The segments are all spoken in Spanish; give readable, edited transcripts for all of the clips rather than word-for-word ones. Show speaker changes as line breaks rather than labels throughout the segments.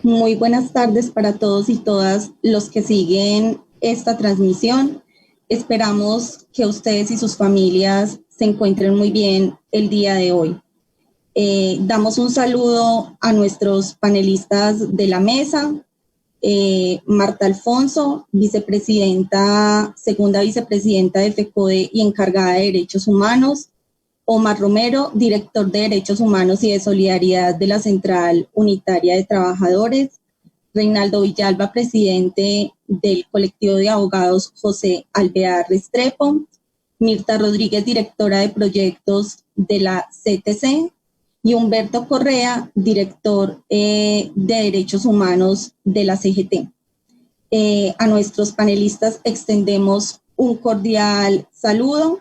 Muy buenas tardes para todos y todas los que siguen esta transmisión. Esperamos que ustedes y sus familias se encuentren muy bien el día de hoy. Damos un saludo a nuestros panelistas de la mesa. Marta Alfonso, segunda vicepresidenta de FECODE y encargada de Derechos Humanos. Omar Romero, director de Derechos Humanos y de Solidaridad de la Central Unitaria de Trabajadores. Reinaldo Villalba, presidente del colectivo de abogados José Alvear Restrepo. Mirta Rodríguez, directora de proyectos de la CTC. Y Humberto Correa, director de Derechos Humanos de la CGT. A nuestros panelistas extendemos un cordial saludo.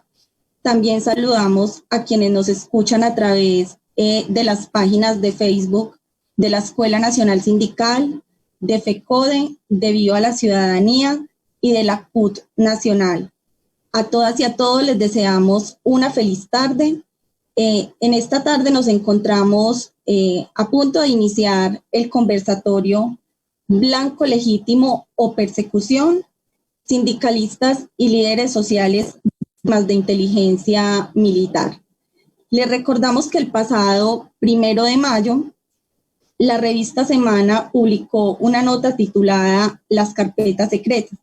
También saludamos a quienes nos escuchan a través de las páginas de Facebook de la Escuela Nacional Sindical, de FECODE, de Viva la Ciudadanía y de la CUT Nacional. A todas y a todos les deseamos una feliz tarde. En esta tarde nos encontramos a punto de iniciar el conversatorio Blanco Legítimo o Persecución, sindicalistas y líderes sociales de inteligencia militar. Les recordamos que el pasado 1 de mayo, la revista Semana publicó una nota titulada Las carpetas secretas,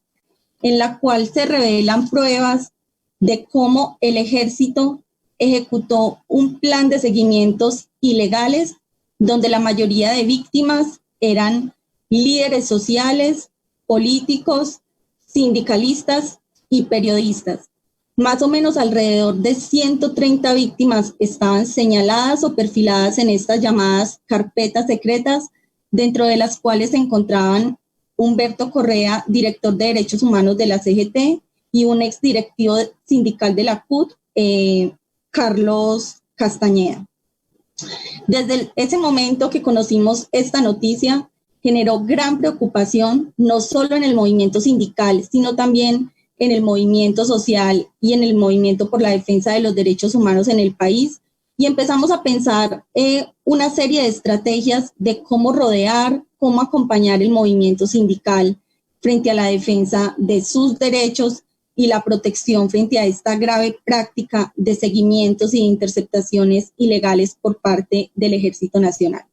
en la cual se revelan pruebas de cómo el ejército ejecutó un plan de seguimientos ilegales donde la mayoría de víctimas eran líderes sociales, políticos, sindicalistas y periodistas. Más o menos alrededor de 130 víctimas estaban señaladas o perfiladas en estas llamadas carpetas secretas, dentro de las cuales se encontraban Humberto Correa, director de Derechos Humanos de la CGT, y un exdirectivo sindical de la CUT, Carlos Castañeda. Desde ese momento que conocimos esta noticia, generó gran preocupación, no solo en el movimiento sindical, sino también en el movimiento social y en el movimiento por la defensa de los derechos humanos en el país, y empezamos a pensar una serie de estrategias de cómo rodear, cómo acompañar el movimiento sindical frente a la defensa de sus derechos y la protección frente a esta grave práctica de seguimientos y de interceptaciones ilegales por parte del Ejército Nacional.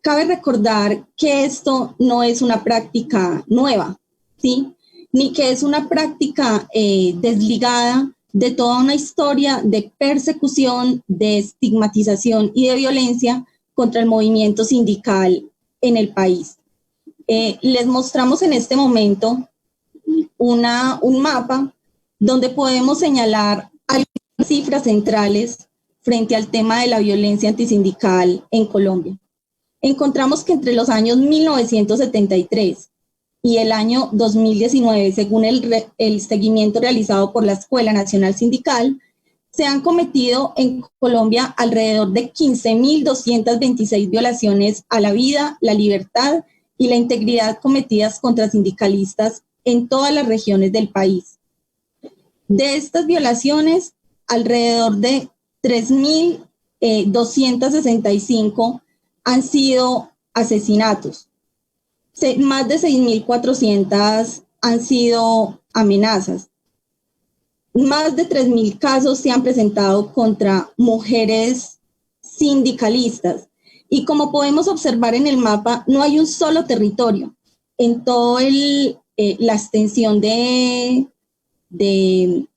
Cabe recordar que esto no es una práctica nueva, ¿sí?, ni que es una práctica desligada de toda una historia de persecución, de estigmatización y de violencia contra el movimiento sindical en el país. Les mostramos en este momento un mapa donde podemos señalar algunas cifras centrales frente al tema de la violencia antisindical en Colombia. Encontramos que entre los años 1973 y el año 2019, según el seguimiento realizado por la Escuela Nacional Sindical, se han cometido en Colombia alrededor de 15.226 violaciones a la vida, la libertad y la integridad cometidas contra sindicalistas en todas las regiones del país. De estas violaciones, alrededor de 3.265 han sido asesinatos. Más de 6.400 han sido amenazas. Más de 3.000 casos se han presentado contra mujeres sindicalistas. Y como podemos observar en el mapa, no hay un solo territorio en toda la extensión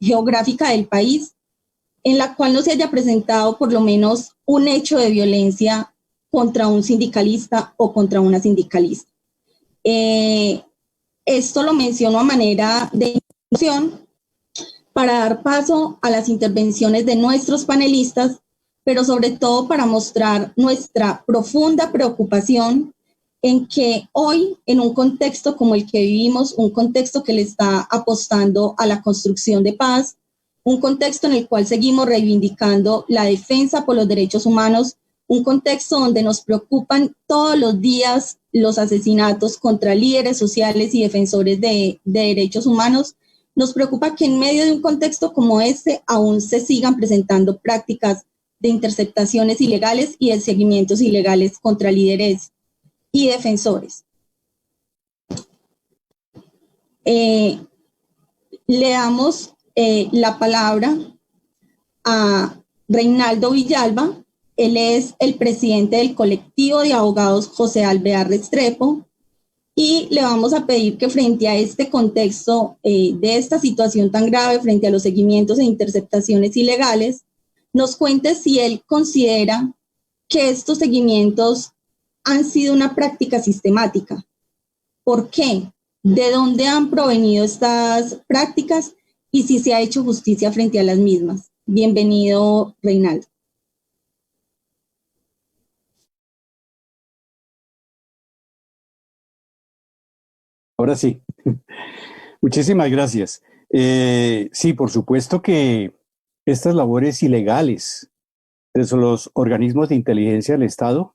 geográfica del país en la cual no se haya presentado por lo menos un hecho de violencia contra un sindicalista o contra una sindicalista. Esto lo menciono a manera de introducción para dar paso a las intervenciones de nuestros panelistas, pero sobre todo para mostrar nuestra profunda preocupación en que hoy, en un contexto como el que vivimos, un contexto que le está apostando a la construcción de paz, un contexto en el cual seguimos reivindicando la defensa por los derechos humanos, un contexto donde nos preocupan todos los días los asesinatos contra líderes sociales y defensores de derechos humanos, nos preocupa que en medio de un contexto como este aún se sigan presentando prácticas de interceptaciones ilegales y de seguimientos ilegales contra líderes y defensores. Le damos la palabra a Reinaldo Villalba. Él es el presidente del colectivo de abogados José Alvear Restrepo, y le vamos a pedir que frente a este contexto de esta situación tan grave, frente a los seguimientos e interceptaciones ilegales, nos cuente si él considera que estos seguimientos han sido una práctica sistemática. ¿Por qué? ¿De dónde han provenido estas prácticas? Y si se ha hecho justicia frente a las mismas. Bienvenido, Reinaldo.
Ahora sí. Muchísimas gracias. Sí, por supuesto que estas labores ilegales de los organismos de inteligencia del Estado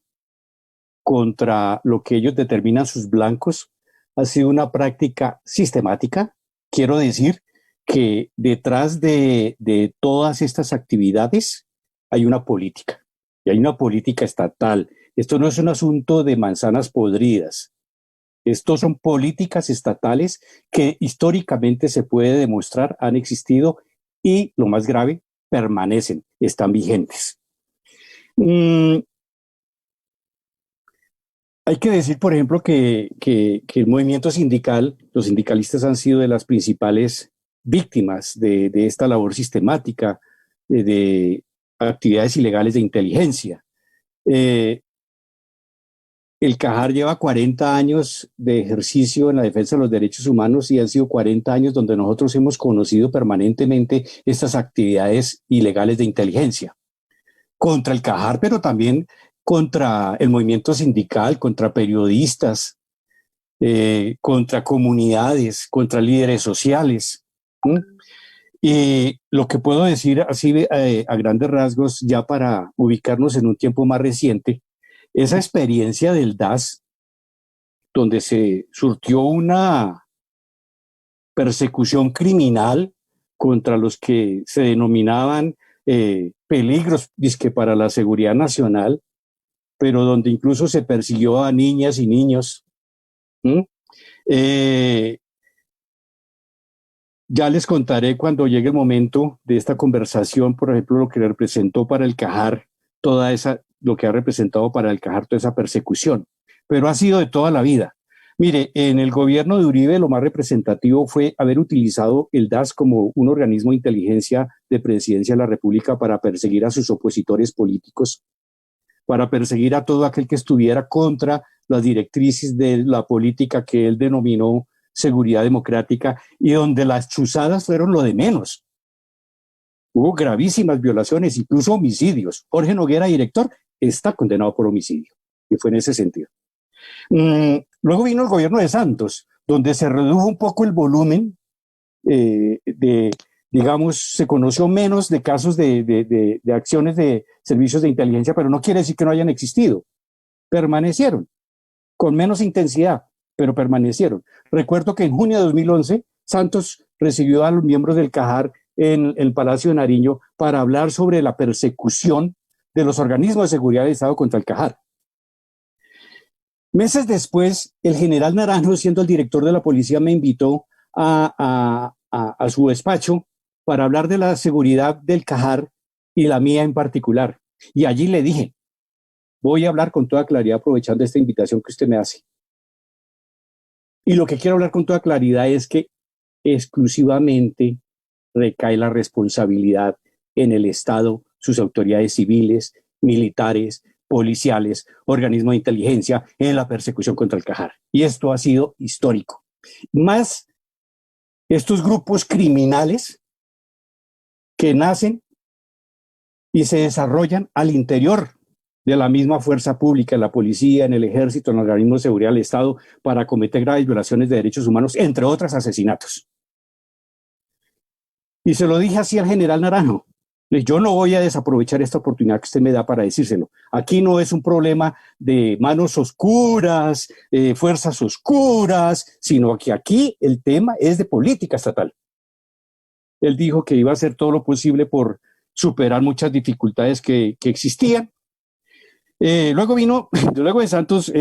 contra lo que ellos determinan sus blancos ha sido una práctica sistemática. Quiero decir que detrás de todas estas actividades hay una política, y hay una política estatal. Esto no es un asunto de manzanas podridas. Estos son políticas estatales que históricamente se puede demostrar han existido y, lo más grave, permanecen, están vigentes. Hay que decir, por ejemplo, que el movimiento sindical, los sindicalistas han sido de las principales víctimas de esta labor sistemática de actividades ilegales de inteligencia. El CAJAR lleva 40 años de ejercicio en la defensa de los derechos humanos y han sido 40 años donde nosotros hemos conocido permanentemente estas actividades ilegales de inteligencia contra el CAJAR, pero también contra el movimiento sindical, contra periodistas, contra comunidades, contra líderes sociales. Y lo que puedo decir así a grandes rasgos, ya para ubicarnos en un tiempo más reciente, esa experiencia del DAS, donde se surtió una persecución criminal contra los que se denominaban peligros dizque para la seguridad nacional, pero donde incluso se persiguió a niñas y niños. Ya les contaré cuando llegue el momento de esta conversación, por ejemplo, lo que representó para el CAJAR lo que ha representado para el CAJAR toda esa persecución, pero ha sido de toda la vida. Mire, en el gobierno de Uribe lo más representativo fue haber utilizado el DAS como un organismo de inteligencia de presidencia de la República para perseguir a sus opositores políticos, para perseguir a todo aquel que estuviera contra las directrices de la política que él denominó seguridad democrática, y donde las chuzadas fueron lo de menos. Hubo gravísimas violaciones, incluso homicidios. Jorge Noguera, director, está condenado por homicidio, y fue en ese sentido. Luego vino el gobierno de Santos, donde se redujo un poco el volumen digamos, se conoció menos de casos de acciones de servicios de inteligencia, pero no quiere decir que no hayan existido. Permanecieron, con menos intensidad, pero permanecieron. Recuerdo que en junio de 2011, Santos recibió a los miembros del CAJAR en el Palacio de Nariño para hablar sobre la persecución de los organismos de seguridad del Estado contra el CAJAR. Meses después, el general Naranjo, siendo el director de la policía, me invitó a su despacho para hablar de la seguridad del CAJAR y la mía en particular. Y allí le dije, voy a hablar con toda claridad aprovechando esta invitación que usted me hace. Y lo que quiero hablar con toda claridad es que exclusivamente recae la responsabilidad en el Estado, sus autoridades civiles, militares, policiales, organismos de inteligencia, en la persecución contra el CAJAR. Y esto ha sido histórico. Más estos grupos criminales que nacen y se desarrollan al interior de la misma fuerza pública, en la policía, en el ejército, en los organismos de seguridad del Estado, para cometer graves violaciones de derechos humanos, entre otros asesinatos. Y se lo dije así al general Naranjo. Yo no voy a desaprovechar esta oportunidad que usted me da para decírselo. Aquí no es un problema de manos oscuras, fuerzas oscuras, sino que aquí el tema es de política estatal. Él dijo que iba a hacer todo lo posible por superar muchas dificultades que existían. Luego de Santos,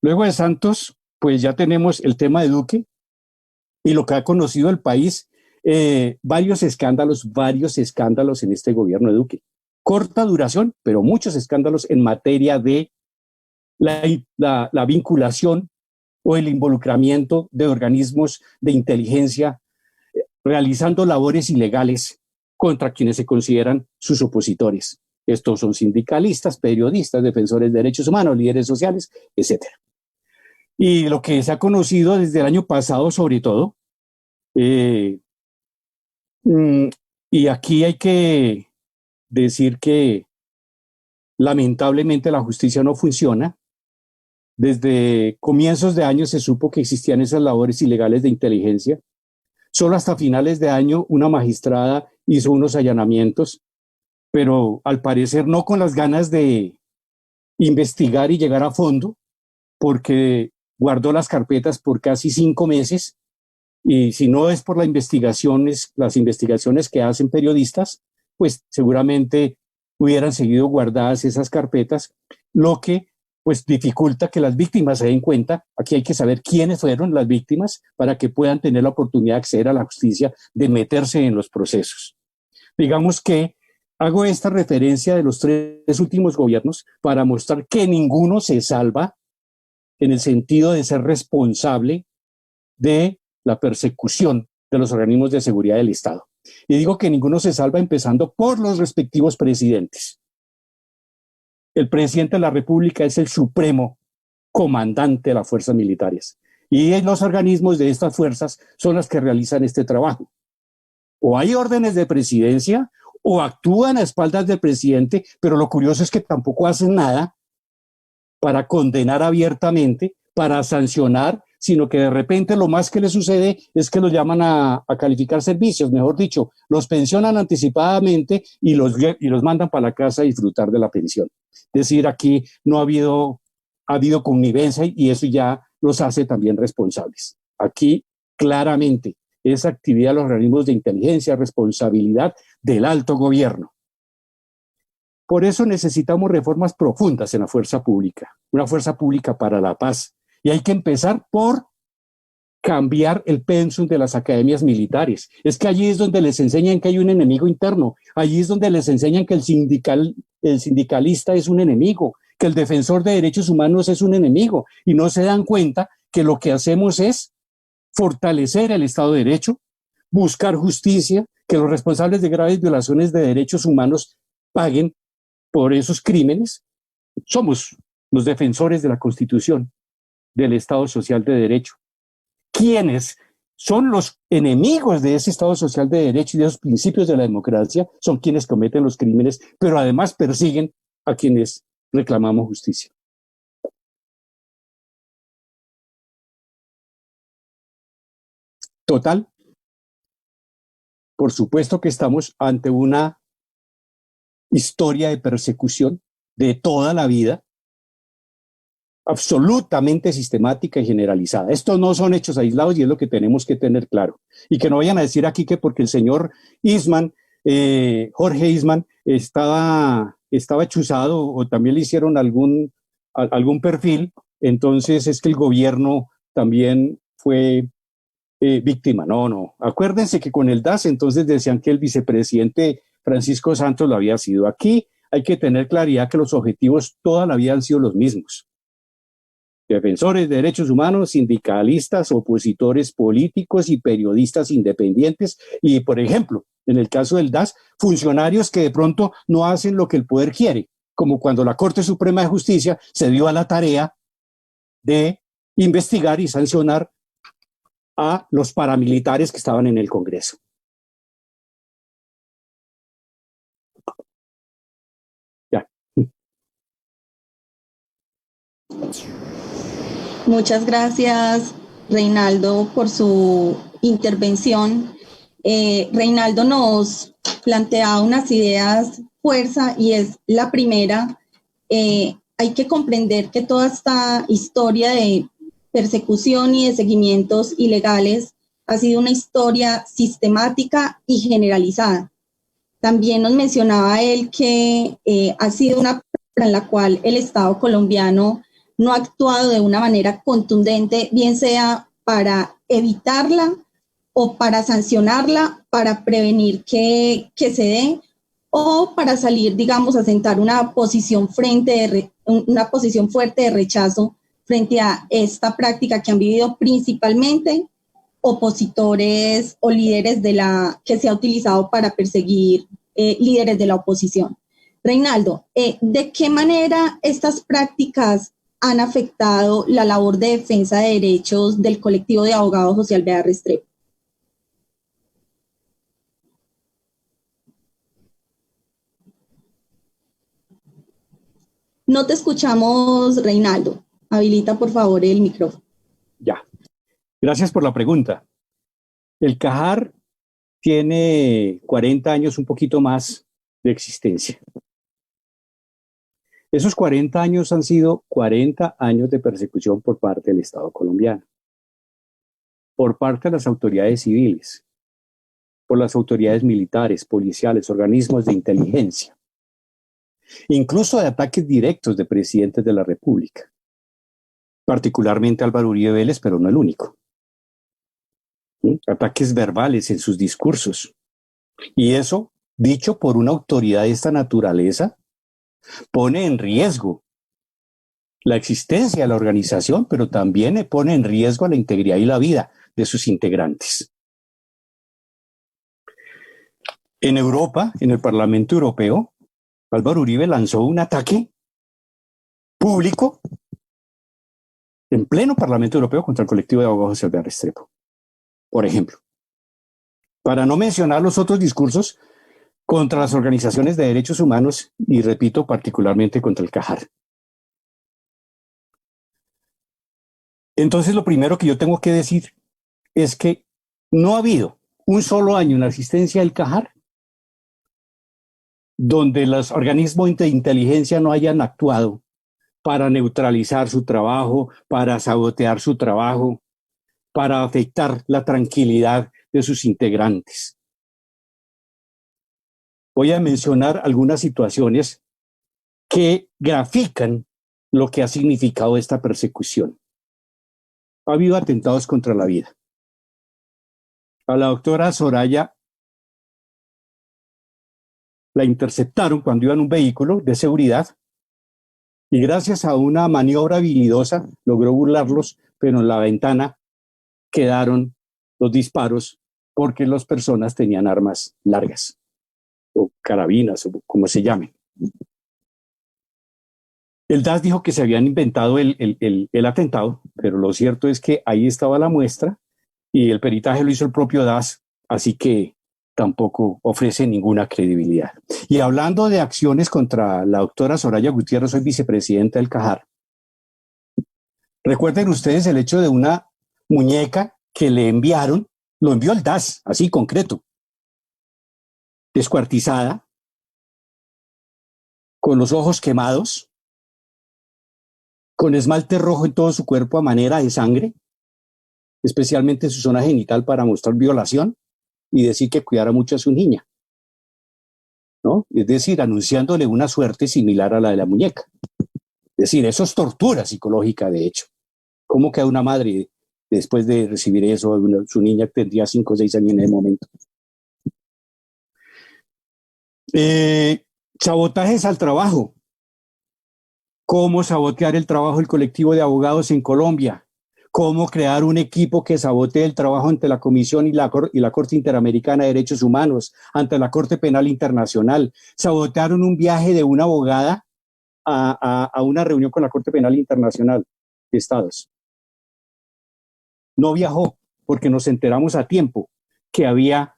luego de Santos, pues ya tenemos el tema de Duque y lo que ha conocido el país, varios escándalos en este gobierno de Duque. Corta duración, pero muchos escándalos en materia de la vinculación o el involucramiento de organismos de inteligencia realizando labores ilegales contra quienes se consideran sus opositores. Estos son sindicalistas, periodistas, defensores de derechos humanos, líderes sociales, etc. Y lo que se ha conocido desde el año pasado, sobre todo, y aquí hay que decir que lamentablemente la justicia no funciona. Desde comienzos de año se supo que existían esas labores ilegales de inteligencia. Solo hasta finales de año una magistrada hizo unos allanamientos, pero al parecer no con las ganas de investigar y llegar a fondo, porque guardó las carpetas por casi 5 meses, y si no es por las investigaciones que hacen periodistas, pues seguramente hubieran seguido guardadas esas carpetas, lo que pues dificulta que las víctimas se den cuenta. Aquí hay que saber quiénes fueron las víctimas para que puedan tener la oportunidad de acceder a la justicia, de meterse en los procesos. Digamos que hago esta referencia de los 3 últimos gobiernos para mostrar que ninguno se salva en el sentido de ser responsable de la persecución de los organismos de seguridad del Estado. Y digo que ninguno se salva empezando por los respectivos presidentes. El presidente de la República es el supremo comandante de las fuerzas militares. Y los organismos de estas fuerzas son las que realizan este trabajo. O hay órdenes de presidencia o actúan a espaldas del presidente, pero lo curioso es que tampoco hacen nada para condenar abiertamente, para sancionar, sino que de repente lo más que les sucede es que los llaman a calificar servicios, mejor dicho, los pensionan anticipadamente y los mandan para la casa a disfrutar de la pensión. Es decir, aquí no ha habido connivencia y eso ya los hace también responsables. Aquí claramente es actividad de los organismos de inteligencia, responsabilidad del alto gobierno. Por eso necesitamos reformas profundas en la fuerza pública, una fuerza pública para la paz. Y hay que empezar por cambiar el pensum de las academias militares. Es que allí es donde les enseñan que hay un enemigo interno, allí es donde les enseñan que el sindicalista es un enemigo, que el defensor de derechos humanos es un enemigo, y no se dan cuenta que lo que hacemos es fortalecer el Estado de Derecho, buscar justicia, que los responsables de graves violaciones de derechos humanos paguen por esos crímenes. Somos los defensores de la Constitución, del Estado Social de Derecho. Quienes son los enemigos de ese Estado Social de Derecho y de esos principios de la democracia son quienes cometen los crímenes, pero además persiguen a quienes reclamamos justicia. Total, por supuesto que estamos ante una historia de persecución de toda la vida, absolutamente sistemática y generalizada. Estos no son hechos aislados y es lo que tenemos que tener claro. Y que no vayan a decir aquí que porque el señor Eastman, Jorge Eastman, estaba chuzado o también le hicieron algún perfil, entonces es que el gobierno también fue víctima. No. Acuérdense que con el DAS entonces decían que el vicepresidente Francisco Santos lo había sido. Aquí hay que tener claridad que los objetivos toda la vida han sido los mismos. Defensores de derechos humanos, sindicalistas, opositores políticos y periodistas independientes. Y, por ejemplo, en el caso del DAS, funcionarios que de pronto no hacen lo que el poder quiere, como cuando la Corte Suprema de Justicia se dio a la tarea de investigar y sancionar a los paramilitares que estaban en el Congreso. Ya.
Muchas gracias, Reinaldo, por su intervención. Reinaldo nos plantea unas ideas fuerza y es la primera. Hay que comprender que toda esta historia de persecución y de seguimientos ilegales ha sido una historia sistemática y generalizada. También nos mencionaba él que ha sido una en la cual el Estado colombiano no ha actuado de una manera contundente, bien sea para evitarla o para sancionarla, para prevenir que se dé, o para salir, digamos, a sentar una posición una posición fuerte de rechazo frente a esta práctica que han vivido principalmente opositores o líderes que se ha utilizado para perseguir líderes de la oposición. Reinaldo, ¿de qué manera estas prácticas han afectado la labor de defensa de derechos del colectivo de abogados José Alvear Restrepo? No te escuchamos, Reinaldo. Habilita, por favor, el micrófono.
Ya. Gracias por la pregunta. El CAJAR tiene 40 años, un poquito más, de existencia. Esos 40 años han sido 40 años de persecución por parte del Estado colombiano, por parte de las autoridades civiles, por las autoridades militares, policiales, organismos de inteligencia, incluso de ataques directos de presidentes de la República, particularmente Álvaro Uribe Vélez, pero no el único. Ataques verbales en sus discursos. Y eso, dicho por una autoridad de esta naturaleza, pone en riesgo la existencia de la organización, pero también pone en riesgo la integridad y la vida de sus integrantes. En Europa, en el Parlamento Europeo, Álvaro Uribe lanzó un ataque público en pleno Parlamento Europeo contra el colectivo de abogados José Alvear Restrepo, por ejemplo. Para no mencionar los otros discursos contra las organizaciones de derechos humanos y, repito, particularmente contra el CAJAR. Entonces, lo primero que yo tengo que decir es que no ha habido un solo año en la existencia del CAJAR donde los organismos de inteligencia no hayan actuado para neutralizar su trabajo, para sabotear su trabajo, para afectar la tranquilidad de sus integrantes. Voy a mencionar algunas situaciones que grafican lo que ha significado esta persecución. Ha habido atentados contra la vida. A la doctora Soraya la interceptaron cuando iba en un vehículo de seguridad y gracias a una maniobra habilidosa logró burlarlos, pero en la ventana quedaron los disparos porque las personas tenían armas largas o carabinas o como se llamen. El DAS dijo que se habían inventado el atentado, pero lo cierto es que ahí estaba la muestra y el peritaje lo hizo el propio DAS, así que tampoco ofrece ninguna credibilidad. Y hablando de acciones contra la doctora Soraya Gutiérrez, soy vicepresidenta del CAJAR. Recuerden ustedes el hecho de una muñeca que le enviaron, lo envió el DAS, así concreto, descuartizada, con los ojos quemados, con esmalte rojo en todo su cuerpo a manera de sangre, especialmente en su zona genital para mostrar violación y decir que cuidara mucho a su niña, ¿no? Es decir, anunciándole una suerte similar a la de la muñeca. Es decir, eso es tortura psicológica, de hecho. ¿Cómo queda una madre después de recibir eso? Su niña tendría 5 o 6 años en ese momento. Sabotajes al trabajo. Cómo sabotear el trabajo del colectivo de abogados en Colombia, cómo crear un equipo que sabotee el trabajo ante la Comisión y la Corte Interamericana de Derechos Humanos, ante la Corte Penal Internacional. Sabotearon un viaje de una abogada a una reunión con la Corte Penal Internacional de Estados. No viajó porque nos enteramos a tiempo que había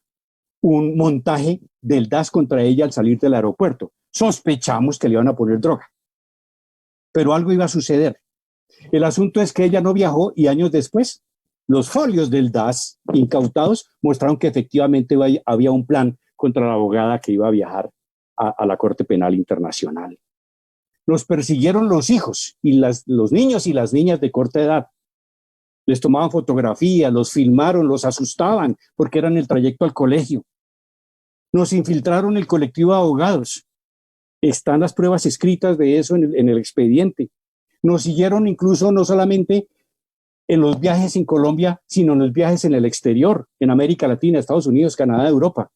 un montaje del DAS contra ella al salir del aeropuerto. Sospechamos que le iban a poner droga. Pero algo iba a suceder. El asunto es que ella no viajó y años después los folios del DAS incautados mostraron que efectivamente había un plan contra la abogada que iba a viajar a la Corte Penal Internacional. Los persiguieron los hijos y los niños y las niñas de corta edad. Les tomaban fotografías, los filmaron, los asustaban porque eran el trayecto al colegio. Nos infiltraron el colectivo de abogados. Están las pruebas escritas de eso en el expediente. Nos siguieron incluso no solamente en los viajes en Colombia, sino en los viajes en el exterior, en América Latina, Estados Unidos, Canadá, Europa.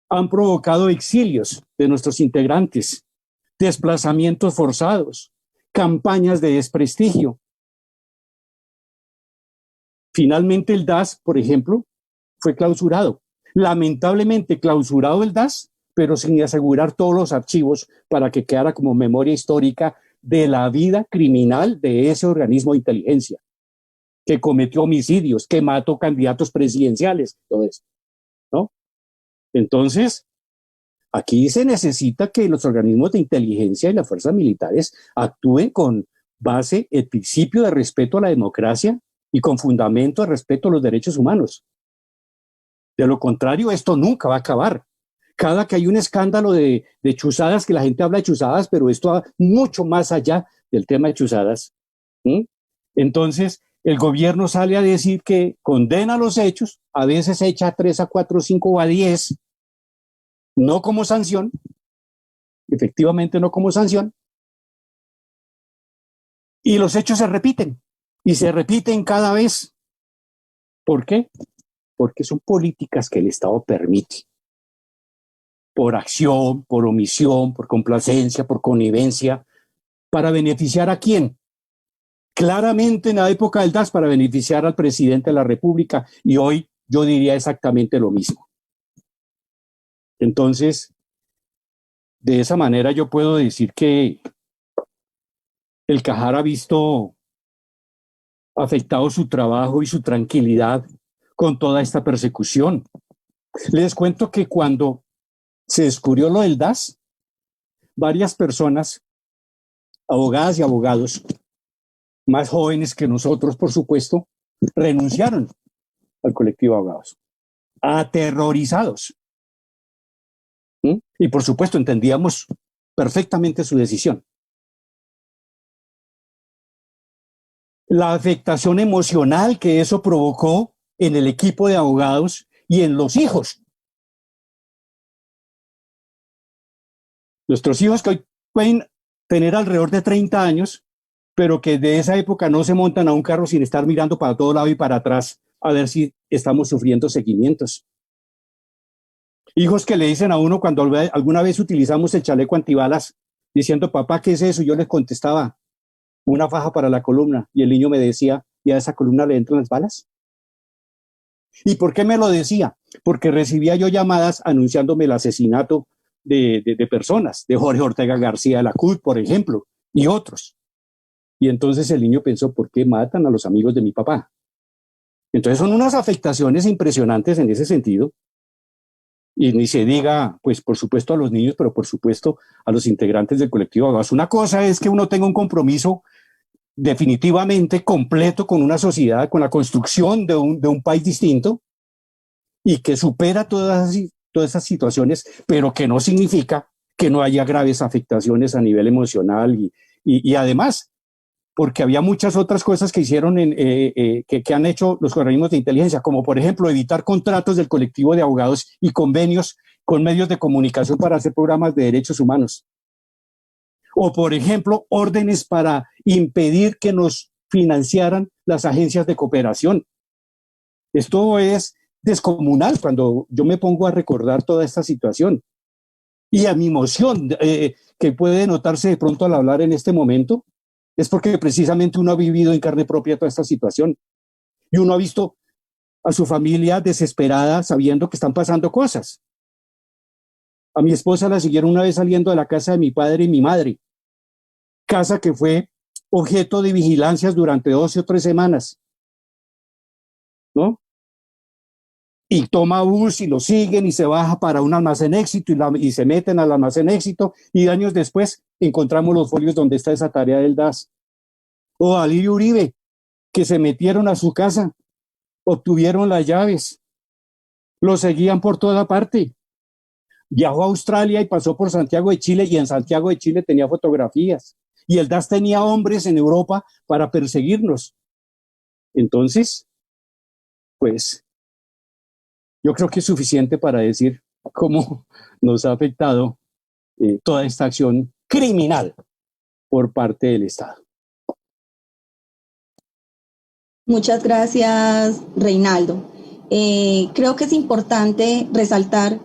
Han provocado exilios de nuestros integrantes, desplazamientos forzados, campañas de desprestigio. Finalmente el DAS, por ejemplo, fue clausurado. Lamentablemente clausurado el DAS, pero sin asegurar todos los archivos para que quedara como memoria histórica de la vida criminal de ese organismo de inteligencia, que cometió homicidios, que mató candidatos presidenciales, todo eso, ¿no? Entonces, aquí se necesita que los organismos de inteligencia y las fuerzas militares actúen con base el principio de respeto a la democracia y con fundamento de respeto a los derechos humanos. De lo contrario, esto nunca va a acabar. Cada que hay un escándalo de chuzadas, que la gente habla de chuzadas, pero esto va mucho más allá del tema de chuzadas. ¿Mm? Entonces, el gobierno sale a decir que condena los hechos, a veces echa a 3, a 4, 5 o a 10, no como sanción, efectivamente no como sanción, y los hechos se repiten, y se repiten cada vez. ¿Por qué? Porque son políticas que el Estado permite. Por acción, por omisión, por complacencia, por connivencia, ¿para beneficiar a quién? Claramente en la época del DAS para beneficiar al presidente de la República, y hoy yo diría exactamente lo mismo. Entonces, de esa manera yo puedo decir que el Cajar ha visto afectado su trabajo y su tranquilidad con toda esta persecución. Les cuento que cuando se descubrió lo del DAS, varias personas, abogadas y abogados, más jóvenes que nosotros, por supuesto, renunciaron al colectivo de abogados, aterrorizados. Y por supuesto entendíamos perfectamente su decisión. La afectación emocional que eso provocó en el equipo de abogados y en los hijos. Nuestros hijos que hoy pueden tener alrededor de 30 años, pero que de esa época no se montan a un carro sin estar mirando para todo lado y para atrás a ver si estamos sufriendo seguimientos. Hijos que le dicen a uno cuando alguna vez utilizamos el chaleco antibalas, diciendo, papá, ¿qué es eso? Yo les contestaba, una faja para la columna. Y el niño me decía, ¿y a esa columna le entran las balas? ¿Y por qué me lo decía? Porque recibía yo llamadas anunciándome el asesinato de personas, de Jorge Ortega García de la CUT, por ejemplo, y otros. Y entonces el niño pensó, ¿por qué matan a los amigos de mi papá? Entonces son unas afectaciones impresionantes en ese sentido. Y ni se diga, pues por supuesto a los niños, pero por supuesto a los integrantes del colectivo de abogados. Una cosa es que uno tenga un compromiso definitivamente completo con una sociedad, con la construcción de un país distinto y que supera todas esas situaciones, pero que no significa que no haya graves afectaciones a nivel emocional y además, porque había muchas otras cosas que hicieron, que han hecho los organismos de inteligencia, como por ejemplo evitar contratos del colectivo de abogados y convenios con medios de comunicación para hacer programas de derechos humanos. O por ejemplo, órdenes para impedir que nos financiaran las agencias de cooperación. Esto es descomunal cuando yo me pongo a recordar toda esta situación. Y a mi emoción, que puede notarse de pronto al hablar en este momento, es porque precisamente uno ha vivido en carne propia toda esta situación. Y uno ha visto a su familia desesperada sabiendo que están pasando cosas. A mi esposa la siguieron una vez saliendo de la casa de mi padre y mi madre, casa que fue objeto de vigilancias durante 12 o 3 semanas, ¿no? Y toma bus y lo siguen y se baja para un almacén Éxito y se meten al almacén Éxito y años después encontramos los folios donde está esa tarea del DAS. O Alirio Uribe, que se metieron a su casa, obtuvieron las llaves, lo seguían por toda parte. Viajó a Australia y pasó por Santiago de Chile y en Santiago de Chile tenía fotografías. Y el DAS tenía hombres en Europa para perseguirnos. Entonces, pues, Yo creo que es suficiente para decir cómo nos ha afectado toda esta acción criminal por parte del Estado.
Muchas gracias, Reinaldo. Creo que es importante resaltar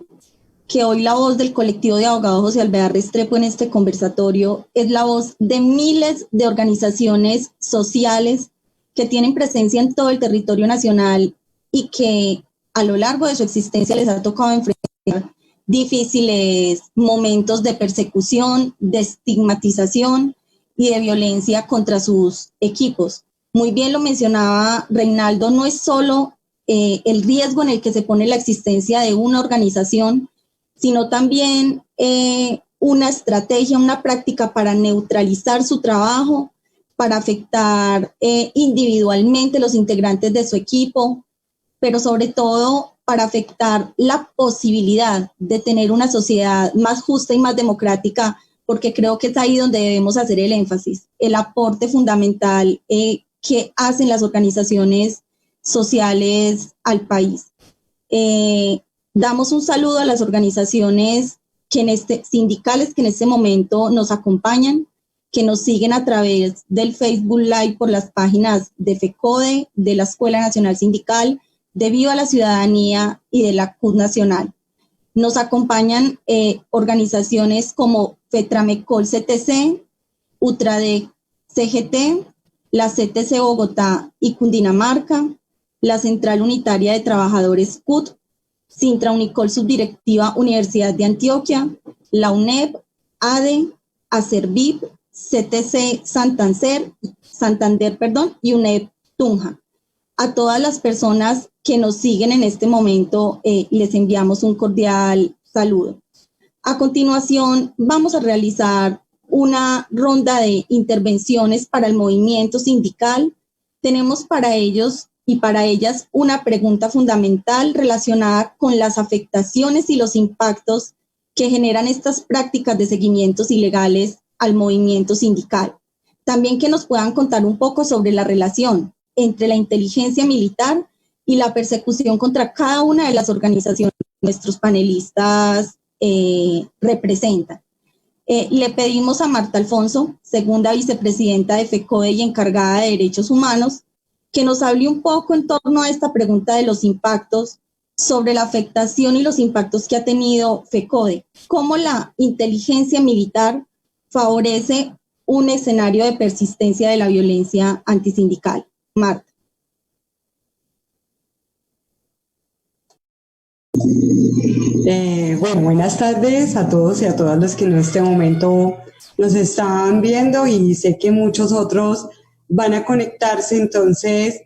que hoy la voz del colectivo de abogados José Alvear Restrepo en este conversatorio es la voz de miles de organizaciones sociales que tienen presencia en todo el territorio nacional y que a lo largo de su existencia les ha tocado enfrentar difíciles momentos de persecución, de estigmatización y de violencia contra sus equipos. Muy bien lo mencionaba Reinaldo, no es solo el riesgo en el que se pone la existencia de una organización, sino también una estrategia, una práctica para neutralizar su trabajo, para afectar individualmente los integrantes de su equipo, pero sobre todo para afectar la posibilidad de tener una sociedad más justa y más democrática, porque creo que es ahí donde debemos hacer el énfasis, el aporte fundamental que hacen las organizaciones sociales al país. Damos un saludo a las organizaciones sindicales que en este momento nos acompañan, que nos siguen a través del Facebook Live por las páginas de FECODE, de la Escuela Nacional Sindical, de Viva la Ciudadanía y de la CUT Nacional. Nos acompañan organizaciones como FETRAMECOL CTC, UTRADEC CGT, la CTC Bogotá y Cundinamarca, la Central Unitaria de Trabajadores CUT, Sintra Unicol Subdirectiva Universidad de Antioquia, la UNEP, ADE, ACERVIP, CTC Santander, y UNEP Tunja. A todas las personas que nos siguen en este momento les enviamos un cordial saludo. A continuación vamos a realizar una ronda de intervenciones para el movimiento sindical. Tenemos para ellos y para ellas una pregunta fundamental relacionada con las afectaciones y los impactos que generan estas prácticas de seguimientos ilegales al movimiento sindical. También que nos puedan contar un poco sobre la relación entre la inteligencia militar y la persecución contra cada una de las organizaciones que nuestros panelistas representan. Le pedimos a Marta Alfonso, segunda vicepresidenta de FECODE y encargada de Derechos Humanos, que nos hable un poco en torno a esta pregunta de los impactos, sobre la afectación y los impactos que ha tenido FECODE, cómo la inteligencia militar favorece un escenario de persistencia de la violencia antisindical. Marta.
Bueno, buenas tardes a todos y a todas los que en este momento nos están viendo, y sé que muchos otros van a conectarse. Entonces,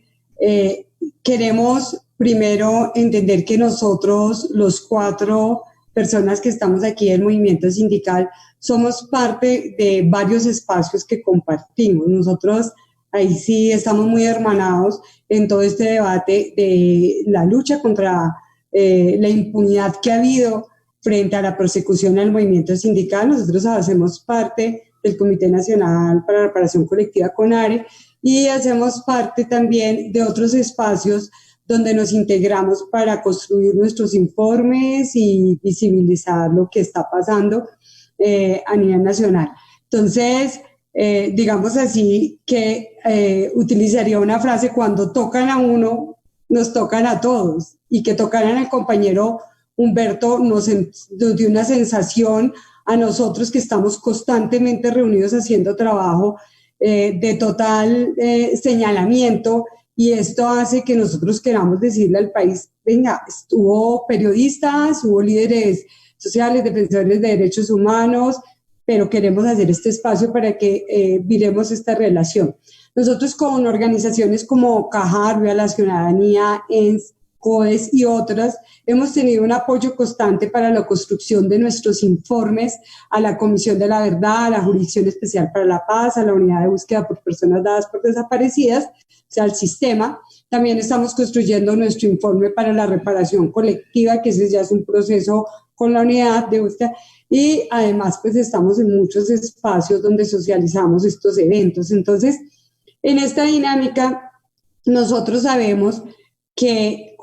queremos primero entender que nosotros, los 4 personas que estamos aquí del movimiento sindical, somos parte de varios espacios que compartimos. Nosotros ahí sí estamos muy hermanados en todo este debate de la lucha contra la impunidad que ha habido frente a la persecución al movimiento sindical. Nosotros hacemos parte del Comité Nacional para la Reparación Colectiva CONARE, y hacemos parte también de otros espacios donde nos integramos para construir nuestros informes y visibilizar lo que está pasando a nivel nacional. Entonces, digamos así que utilizaría una frase: cuando tocan a uno, nos tocan a todos, y que tocaran al compañero Humberto nos dio una sensación a nosotros que estamos constantemente reunidos haciendo trabajo de total señalamiento, y esto hace que nosotros queramos decirle al país: venga, hubo periodistas, hubo líderes sociales, defensores de derechos humanos, pero queremos hacer este espacio para que viremos esta relación. Nosotros con organizaciones como CAJAR, Viva la Ciudadanía, ENS, CODES y otras, hemos tenido un apoyo constante para la construcción de nuestros informes a la Comisión de la Verdad, a la Jurisdicción Especial para la Paz, a la Unidad de Búsqueda por Personas Dadas por Desaparecidas, o sea, al sistema. También estamos construyendo nuestro informe para la reparación colectiva, que ese ya es un proceso con la Unidad de Búsqueda, y además pues estamos en muchos espacios donde socializamos estos eventos. Entonces, en esta dinámica, nosotros sabemos que,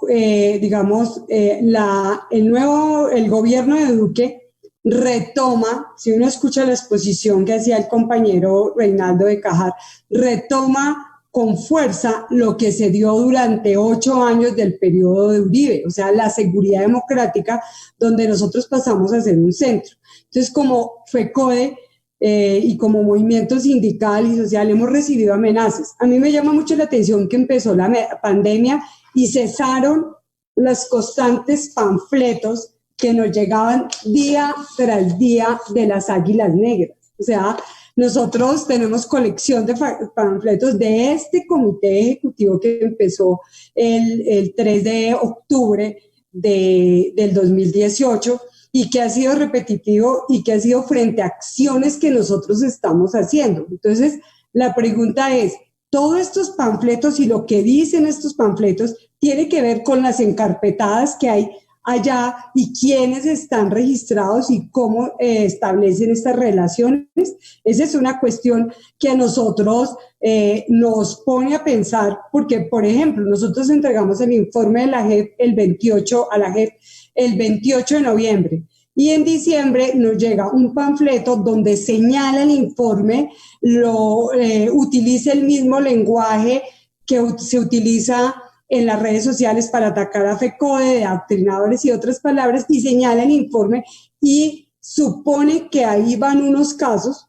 digamos, el gobierno de Duque retoma, si uno escucha la exposición que hacía el compañero Reinaldo de Cajar, retoma con fuerza lo que se dio durante 8 años del periodo de Uribe, o sea, la seguridad democrática, donde nosotros pasamos a ser un centro. Entonces, como FECODE y como movimiento sindical y social hemos recibido amenazas. A mí me llama mucho la atención que empezó la pandemia y cesaron los constantes panfletos que nos llegaban día tras día de las Águilas Negras. O sea, nosotros tenemos colección de panfletos de este comité ejecutivo que empezó el 3 de octubre del 2018 y que ha sido repetitivo y que ha sido frente a acciones que nosotros estamos haciendo. Entonces, la pregunta es, todos estos panfletos y lo que dicen estos panfletos tiene que ver con las encarpetadas que hay allá y quiénes están registrados y cómo establecen estas relaciones. Esa es una cuestión que a nosotros nos pone a pensar, porque, por ejemplo, nosotros entregamos el informe de la JEP el 28 de noviembre. Y en diciembre nos llega un panfleto donde señala el informe, utiliza el mismo lenguaje que se utiliza en las redes sociales para atacar a FECODE, de adoctrinadores y otras palabras, y señala el informe y supone que ahí van unos casos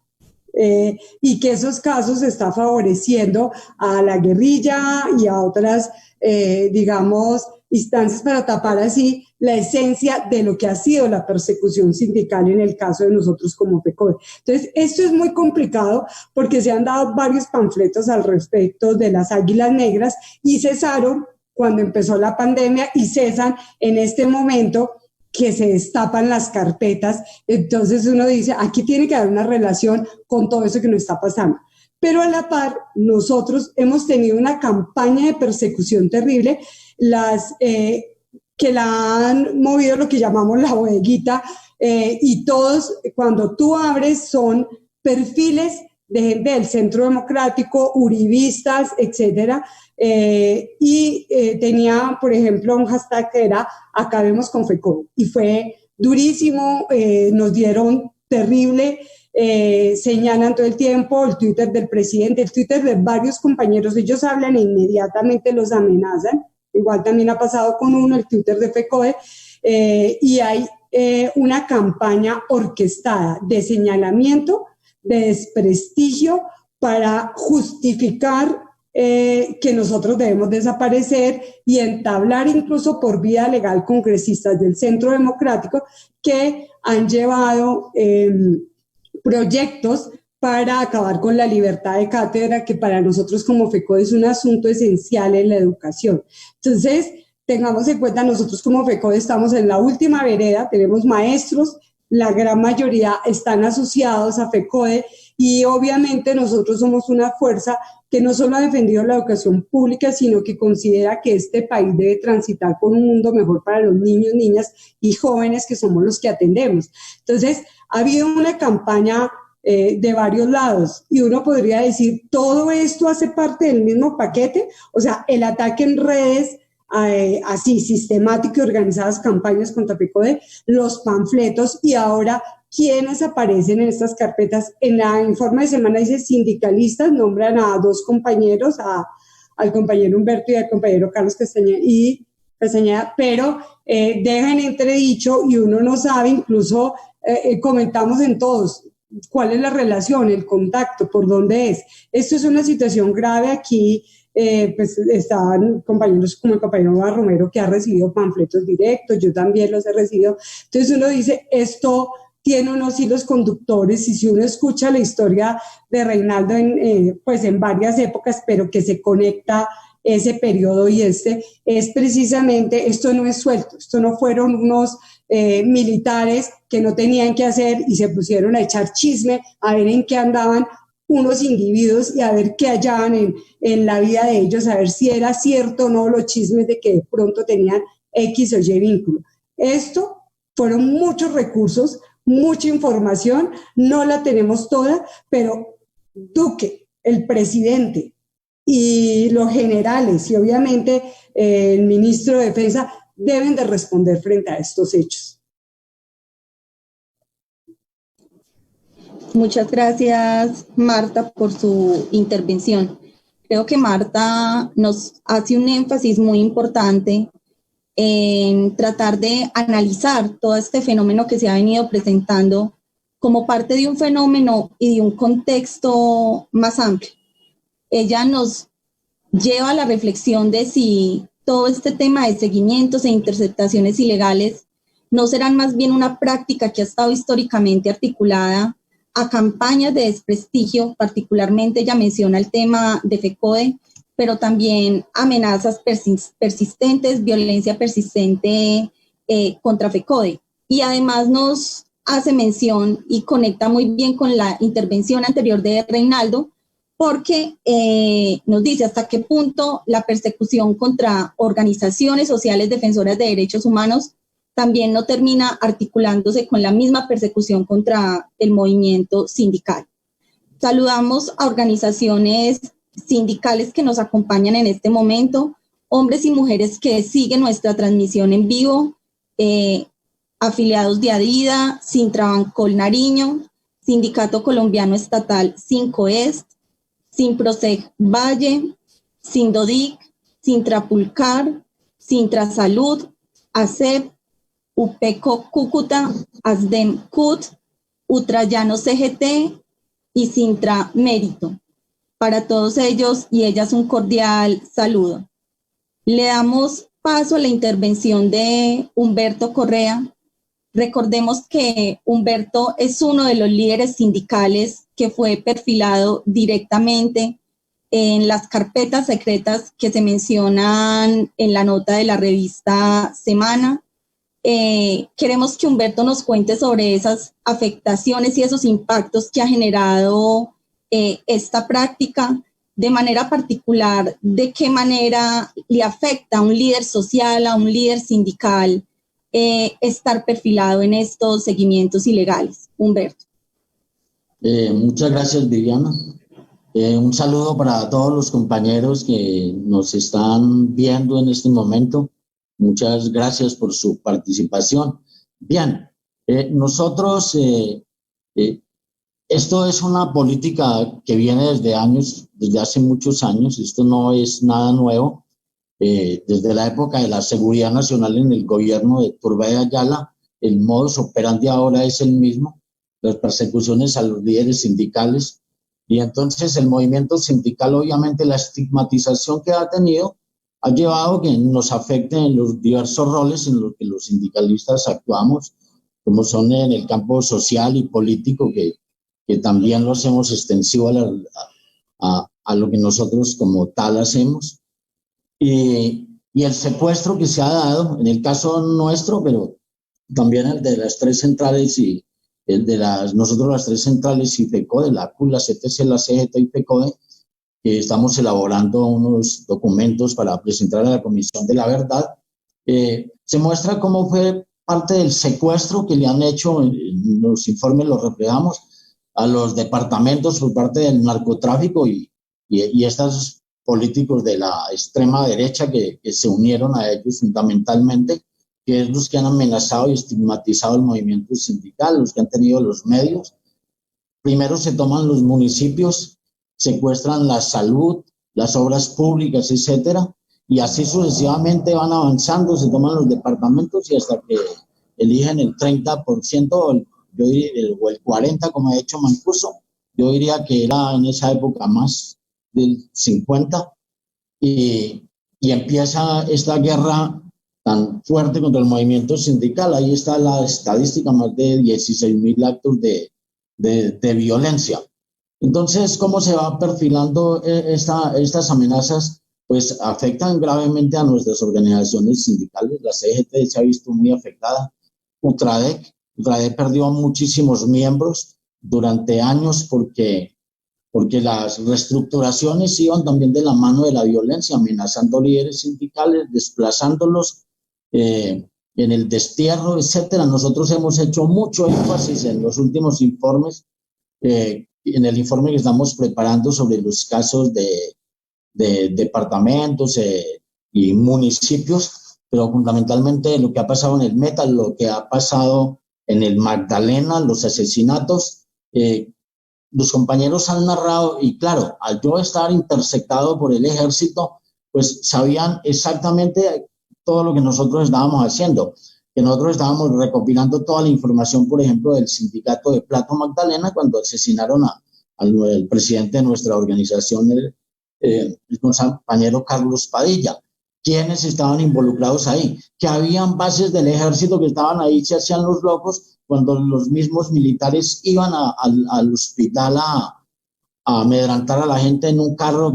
y que esos casos está favoreciendo a la guerrilla y a otras, digamos, instancias para tapar así la esencia de lo que ha sido la persecución sindical en el caso de nosotros como FECODE. Entonces, esto es muy complicado porque se han dado varios panfletos al respecto de las Águilas Negras y cesaron cuando empezó la pandemia y cesan en este momento que se destapan las carpetas. Entonces uno dice, aquí tiene que haber una relación con todo eso que nos está pasando. Pero a la par, nosotros hemos tenido una campaña de persecución terrible, que la han movido lo que llamamos la bodeguita, y todos, cuando tú abres, son perfiles de gente del Centro Democrático, uribistas, etcétera, y tenía, por ejemplo, un hashtag que era Acabemos con FECODE, y fue durísimo, nos dieron terrible, señalan todo el tiempo el Twitter del presidente, el Twitter de varios compañeros, ellos hablan e inmediatamente los amenazan. Igual también ha pasado con uno, el Twitter de FECODE, y hay una campaña orquestada de señalamiento, de desprestigio para justificar que nosotros debemos desaparecer y entablar incluso por vía legal congresistas del Centro Democrático que han llevado proyectos para acabar con la libertad de cátedra, que para nosotros como FECODE es un asunto esencial en la educación. Entonces, tengamos en cuenta, nosotros como FECODE estamos en la última vereda, tenemos maestros, la gran mayoría están asociados a FECODE y obviamente nosotros somos una fuerza que no solo ha defendido la educación pública, sino que considera que este país debe transitar por un mundo mejor para los niños, niñas y jóvenes que somos los que atendemos. Entonces, ha habido una campaña de varios lados y uno podría decir, todo esto hace parte del mismo paquete, o sea, el ataque en redes, así sistemático y organizadas campañas contra FECODE, los panfletos y ahora quiénes aparecen en estas carpetas. En la informe de semana dice sindicalistas, nombran a 2 compañeros, al compañero Humberto y al compañero Carlos Castañeda, pero dejan entredicho y uno no sabe, incluso comentamos en todos, cuál es la relación, el contacto, por dónde es. Esto es una situación grave aquí. Pues estaban compañeros como el compañero Romero que ha recibido panfletos directos, yo también los he recibido. Entonces uno dice, esto tiene unos hilos conductores y si uno escucha la historia de Reinaldo pues en varias épocas, pero que se conecta ese periodo y es precisamente, esto no es suelto, esto no fueron unos militares que no tenían que hacer y se pusieron a echar chisme, a ver en qué andaban unos individuos y a ver qué hallaban en la vida de ellos, a ver si era cierto o no los chismes de que de pronto tenían X o Y vínculo. Esto fueron muchos recursos, mucha información, no la tenemos toda, pero Duque, el presidente y los generales y obviamente el ministro de Defensa, deben de responder frente a estos hechos.
Muchas gracias, Marta, por su intervención. Creo que Marta nos hace un énfasis muy importante en tratar de analizar todo este fenómeno que se ha venido presentando como parte de un fenómeno y de un contexto más amplio. Ella nos lleva a la reflexión de si todo este tema de seguimientos e interceptaciones ilegales no serán más bien una práctica que ha estado históricamente articulada a campañas de desprestigio. Particularmente ella menciona el tema de FECODE, pero también amenazas persistentes, violencia persistente contra FECODE. Y además nos hace mención y conecta muy bien con la intervención anterior de Reinaldo, porque nos dice hasta qué punto la persecución contra organizaciones sociales defensoras de derechos humanos también no termina articulándose con la misma persecución contra el movimiento sindical. Saludamos a organizaciones sindicales que nos acompañan en este momento, hombres y mujeres que siguen nuestra transmisión en vivo, afiliados de ADIDA, Sintrabancol Nariño, Sindicato Colombiano Estatal 5EST, Sinproseg Valle, Sindodic, Sintrapulcar, Sintrasalud, ACEP, UPECO Cúcuta, ASDEM CUT, Utrayano CGT y Sintra Mérito. Para todos ellos y ellas un cordial saludo. Le damos paso a la intervención de Humberto Correa. Recordemos que Humberto es uno de los líderes sindicales que fue perfilado directamente en las carpetas secretas que se mencionan en la nota de la revista Semana. Queremos que Humberto nos cuente sobre esas afectaciones y esos impactos que ha generado esta práctica, de manera particular, de qué manera le afecta a un líder social, a un líder sindical, estar perfilado en estos seguimientos ilegales. Humberto.
Muchas gracias, Viviana. Un saludo para todos los compañeros que nos están viendo en este momento. Muchas gracias por su participación. Bien, nosotros, esto es una política que viene desde años, desde hace muchos años. Esto no es nada nuevo. Desde la época de la Seguridad Nacional en el gobierno de Turbay Ayala, el modus operandi ahora es el mismo, las persecuciones a los líderes sindicales. Y entonces el movimiento sindical, obviamente la estigmatización que ha tenido, ha llevado a que nos afecte en los diversos roles en los que los sindicalistas actuamos, como son en el campo social y político, que también lo hacemos extensivo a lo que nosotros como tal hacemos. Y el secuestro que se ha dado, en el caso nuestro, pero también el de las tres centrales y el de nosotros las tres centrales y FECODE, la CUT, la CTC, la CGT y FECODE, estamos elaborando unos documentos para presentar a la Comisión de la Verdad. Se muestra cómo fue parte del secuestro que le han hecho, en los informes lo reflejamos, a los departamentos por parte del narcotráfico y estos políticos de la extrema derecha que se unieron a ellos fundamentalmente, que es los que han amenazado y estigmatizado el movimiento sindical, los que han tenido los medios. Primero se toman los municipios, secuestran la salud, las obras públicas, etcétera, y así sucesivamente van avanzando, se toman los departamentos y hasta que eligen el 30%, yo diría, o el 40%, como ha hecho Mancuso. Yo diría que era en esa época más del 50%, y empieza esta guerra tan fuerte contra el movimiento sindical. Ahí está la estadística, más de 16.000 actos de violencia. Entonces, ¿cómo se va perfilando estas amenazas? Pues afectan gravemente a nuestras organizaciones sindicales. La CGT se ha visto muy afectada. Ultradec perdió muchísimos miembros durante años porque las reestructuraciones iban también de la mano de la violencia, amenazando líderes sindicales, desplazándolos en el destierro, etcétera. Nosotros hemos hecho mucho énfasis en los últimos informes, en el informe que estamos preparando sobre los casos de departamentos, y municipios, pero fundamentalmente lo que ha pasado en el Meta, lo que ha pasado en el Magdalena, los asesinatos, los compañeros han narrado, y claro, al yo estar intersectado por el ejército, pues sabían exactamente todo lo que nosotros estábamos haciendo, que nosotros estábamos recopilando toda la información, por ejemplo, del sindicato de Plato Magdalena, cuando asesinaron al presidente de nuestra organización, el compañero Carlos Padilla. ¿Quiénes estaban involucrados ahí? Que habían bases del ejército que estaban ahí, se hacían los locos, cuando los mismos militares iban al hospital a amedrantar a la gente en un carro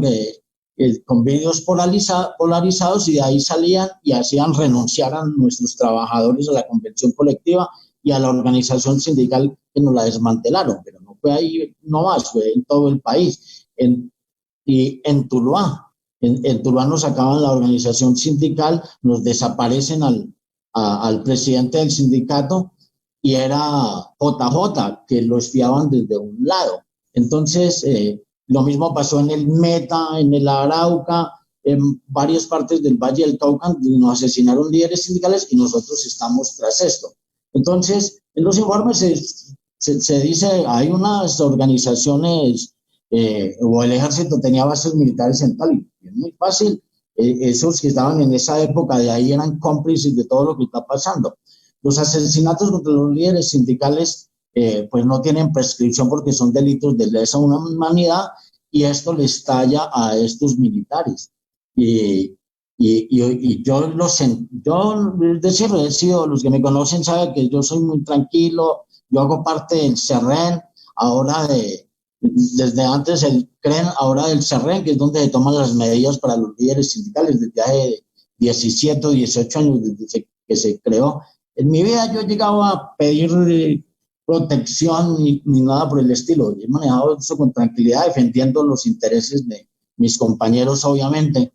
con vidrios polarizados, y de ahí salían y hacían renunciar a nuestros trabajadores a la convención colectiva y a la organización sindical, que nos la desmantelaron. Pero no fue ahí nomás, fue en todo el país. Y en Tuluá. En Tuluá nos acaban la organización sindical, nos desaparecen al presidente del sindicato, y era JJ, que lo espiaban desde un lado. Entonces, lo mismo pasó en el Meta, en el Arauca, en varias partes del Valle del Cauca, donde nos asesinaron líderes sindicales, y nosotros estamos tras esto. Entonces, en los informes se dice, hay unas organizaciones, o el ejército tenía bases militares en Cali. Es muy fácil, esos que estaban en esa época de ahí eran cómplices de todo lo que está pasando. Los asesinatos contra los líderes sindicales pues no tienen prescripción, porque son delitos de lesa humanidad, y esto les talla a estos militares. Y yo es decir, he sido, los que me conocen saben que yo soy muy tranquilo, yo hago parte del CERREN, ahora desde antes el CREN, ahora del CERREN, que es donde se toman las medidas para los líderes sindicales desde hace 17 o 18 años, desde que se creó. En mi vida yo he llegado a pedir protección ni nada por el estilo. He manejado eso con tranquilidad, defendiendo los intereses de mis compañeros, obviamente,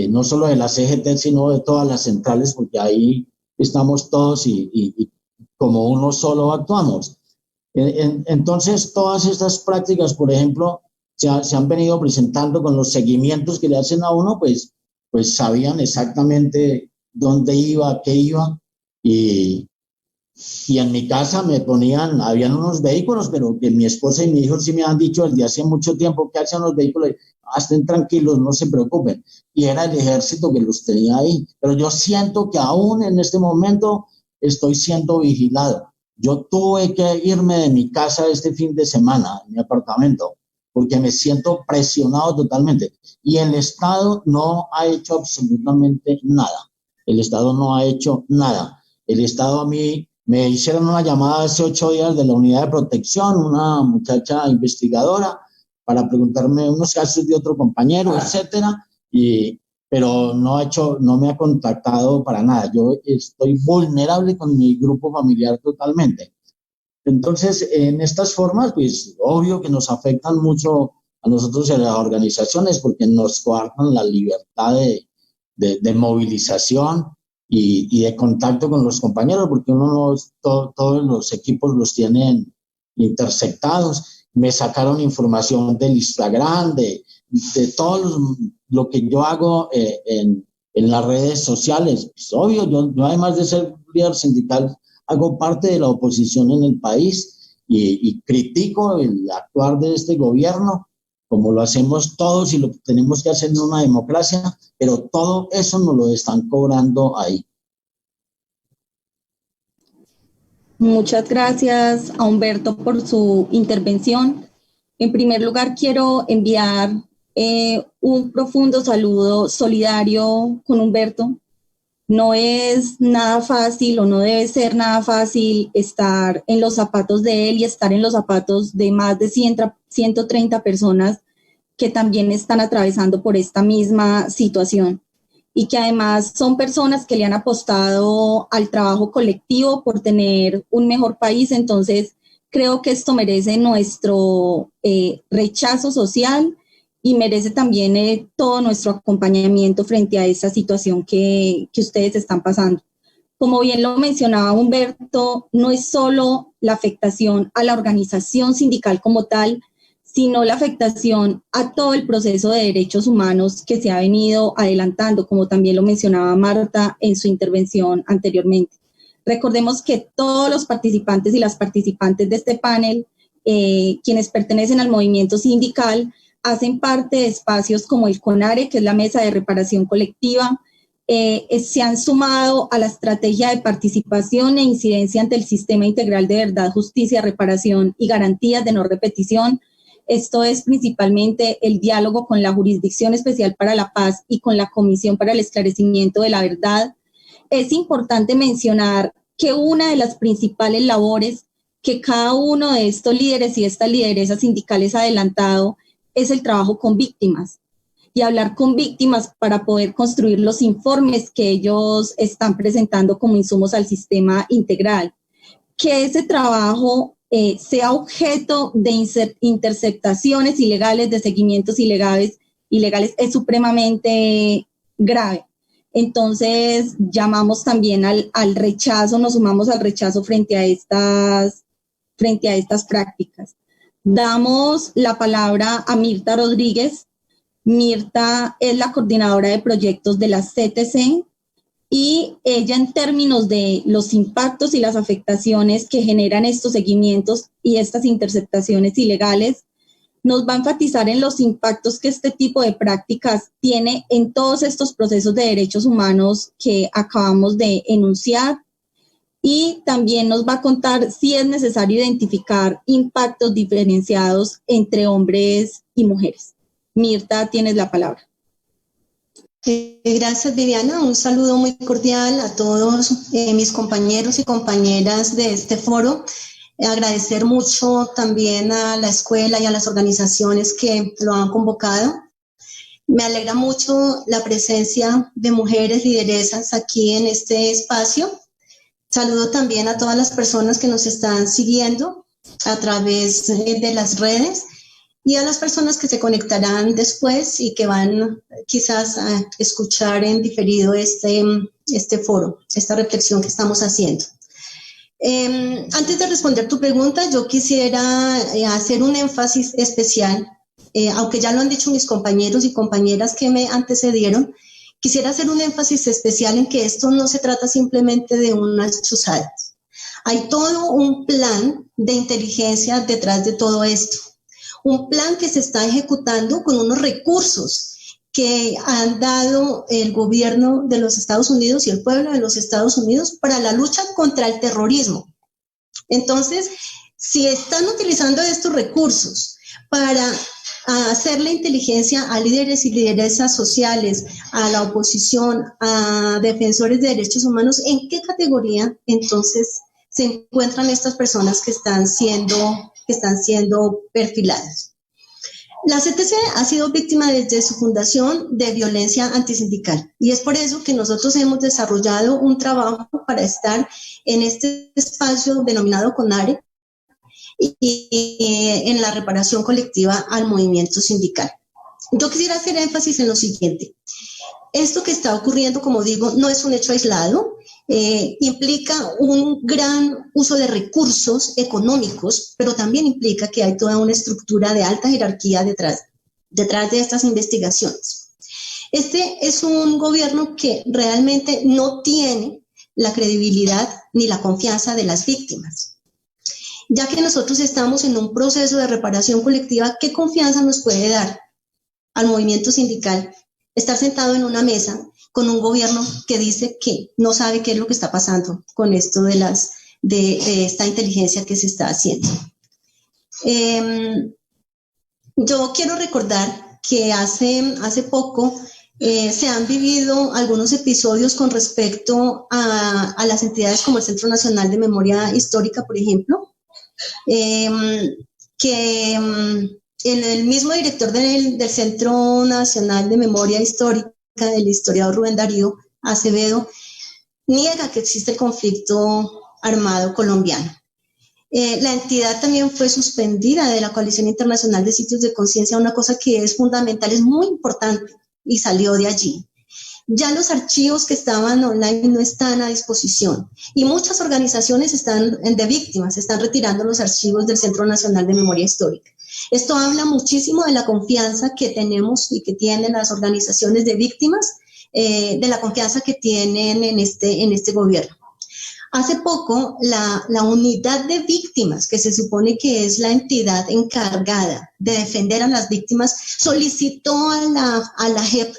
no solo de la CGT, sino de todas las centrales, porque ahí estamos todos y como uno solo actuamos. Entonces, todas estas prácticas, por ejemplo, se han venido presentando con los seguimientos que le hacen a uno, pues sabían exactamente dónde iba, qué iba, y en mi casa habían unos vehículos, pero que mi esposa y mi hijo sí me han dicho desde hace mucho tiempo que hacen los vehículos, estén tranquilos, no se preocupen, y era el ejército que los tenía ahí. Pero yo siento que aún en este momento estoy siendo vigilado. Yo tuve que irme de mi casa este fin de semana, en mi apartamento, porque me siento presionado totalmente. Y el Estado no ha hecho absolutamente nada. El Estado no ha hecho nada. El Estado, a mí me hicieron una llamada hace 8 días de la unidad de protección, una muchacha investigadora, para preguntarme unos casos de otro compañero, etcétera, pero no me ha contactado para nada. Yo estoy vulnerable con mi grupo familiar totalmente. Entonces, en estas formas, pues obvio que nos afectan mucho a nosotros en las organizaciones, porque nos coartan la libertad de movilización y de contacto con los compañeros, porque todos los equipos los tienen intersectados. Me sacaron información del Instagram, de todo lo que yo hago en las redes sociales. Pues obvio, yo además de ser líder sindical, hago parte de la oposición en el país y critico el actuar de este gobierno, como lo hacemos todos y lo que tenemos que hacer en una democracia, pero todo eso nos lo están cobrando ahí.
Muchas gracias a Humberto por su intervención. En primer lugar, quiero enviar un profundo saludo solidario con Humberto. No es nada fácil, o no debe ser nada fácil, estar en los zapatos de él y estar en los zapatos de más de 130 personas que también están atravesando por esta misma situación, y que además son personas que le han apostado al trabajo colectivo por tener un mejor país. Entonces, creo que esto merece nuestro rechazo social, y merece también todo nuestro acompañamiento frente a esta situación que ustedes están pasando. Como bien lo mencionaba Humberto, no es solo la afectación a la organización sindical como tal, sino la afectación a todo el proceso de derechos humanos que se ha venido adelantando, como también lo mencionaba Marta en su intervención anteriormente. Recordemos que todos los participantes y las participantes de este panel, quienes pertenecen al movimiento sindical, hacen parte de espacios como el CONARE, que es la Mesa de Reparación Colectiva, se han sumado a la estrategia de participación e incidencia ante el Sistema Integral de Verdad, Justicia, Reparación y Garantías de No Repetición. Esto es principalmente el diálogo con la Jurisdicción Especial para la Paz y con la Comisión para el Esclarecimiento de la Verdad. Es importante mencionar que una de las principales labores que cada uno de estos líderes y estas lideresas sindicales ha adelantado es el trabajo con víctimas y hablar con víctimas para poder construir los informes que ellos están presentando como insumos al sistema integral. Que ese trabajo sea objeto de interceptaciones ilegales, de seguimientos ilegales es supremamente grave. Entonces llamamos también al rechazo, nos sumamos al rechazo frente a estas prácticas. Damos la palabra a Mirta Rodríguez. Mirta es la coordinadora de proyectos de la CTC y ella, en términos de los impactos y las afectaciones que generan estos seguimientos y estas interceptaciones ilegales, nos va a enfatizar en los impactos que este tipo de prácticas tiene en todos estos procesos de derechos humanos que acabamos de enunciar, y también nos va a contar si es necesario identificar impactos diferenciados entre hombres y mujeres. Mirta, tienes la palabra.
Gracias, Viviana. Un saludo muy cordial a todos mis compañeros y compañeras de este foro. Agradecer mucho también a la escuela y a las organizaciones que lo han convocado. Me alegra mucho la presencia de mujeres lideresas aquí en este espacio. Saludo también a todas las personas que nos están siguiendo a través de las redes y a las personas que se conectarán después y que van quizás a escuchar en diferido este foro, esta reflexión que estamos haciendo. Antes de responder tu pregunta, yo quisiera hacer un énfasis especial, aunque ya lo han dicho mis compañeros y compañeras que me antecedieron. Quisiera hacer un énfasis especial en que esto no se trata simplemente de unas chuzadas. Hay todo un plan de inteligencia detrás de todo esto. Un plan que se está ejecutando con unos recursos que han dado el gobierno de los Estados Unidos y el pueblo de los Estados Unidos para la lucha contra el terrorismo. Entonces, si están utilizando estos recursos para hacerle inteligencia a líderes y lideresas sociales, a la oposición, a defensores de derechos humanos, ¿en qué categoría entonces se encuentran estas personas que están siendo perfiladas? La CTC ha sido víctima desde su fundación de violencia antisindical y es por eso que nosotros hemos desarrollado un trabajo para estar en este espacio denominado CONARE y en la reparación colectiva al movimiento sindical. Yo quisiera hacer énfasis en lo siguiente. Esto que está ocurriendo, como digo, no es un hecho aislado, implica un gran uso de recursos económicos, pero también implica que hay toda una estructura de alta jerarquía detrás de estas investigaciones. Este es un gobierno que realmente no tiene la credibilidad ni la confianza de las víctimas. Ya que nosotros estamos en un proceso de reparación colectiva, ¿qué confianza nos puede dar al movimiento sindical estar sentado en una mesa con un gobierno que dice que no sabe qué es lo que está pasando con esto de esta inteligencia que se está haciendo? Yo quiero recordar que hace poco se han vivido algunos episodios con respecto a las entidades como el Centro Nacional de Memoria Histórica, por ejemplo, que el mismo director del Centro Nacional de Memoria Histórica, el historiador Rubén Darío Acevedo, niega que existe el conflicto armado colombiano. La entidad también fue suspendida de la Coalición Internacional de Sitios de Conciencia, una cosa que es fundamental, es muy importante, y salió de allí. Ya los archivos que estaban online no están a disposición y muchas organizaciones de víctimas están retirando los archivos del Centro Nacional de Memoria Histórica. Esto habla muchísimo de la confianza que tenemos y que tienen las organizaciones de víctimas, de la confianza que tienen en este gobierno. Hace poco, la unidad de víctimas, que se supone que es la entidad encargada de defender a las víctimas, solicitó a la JEP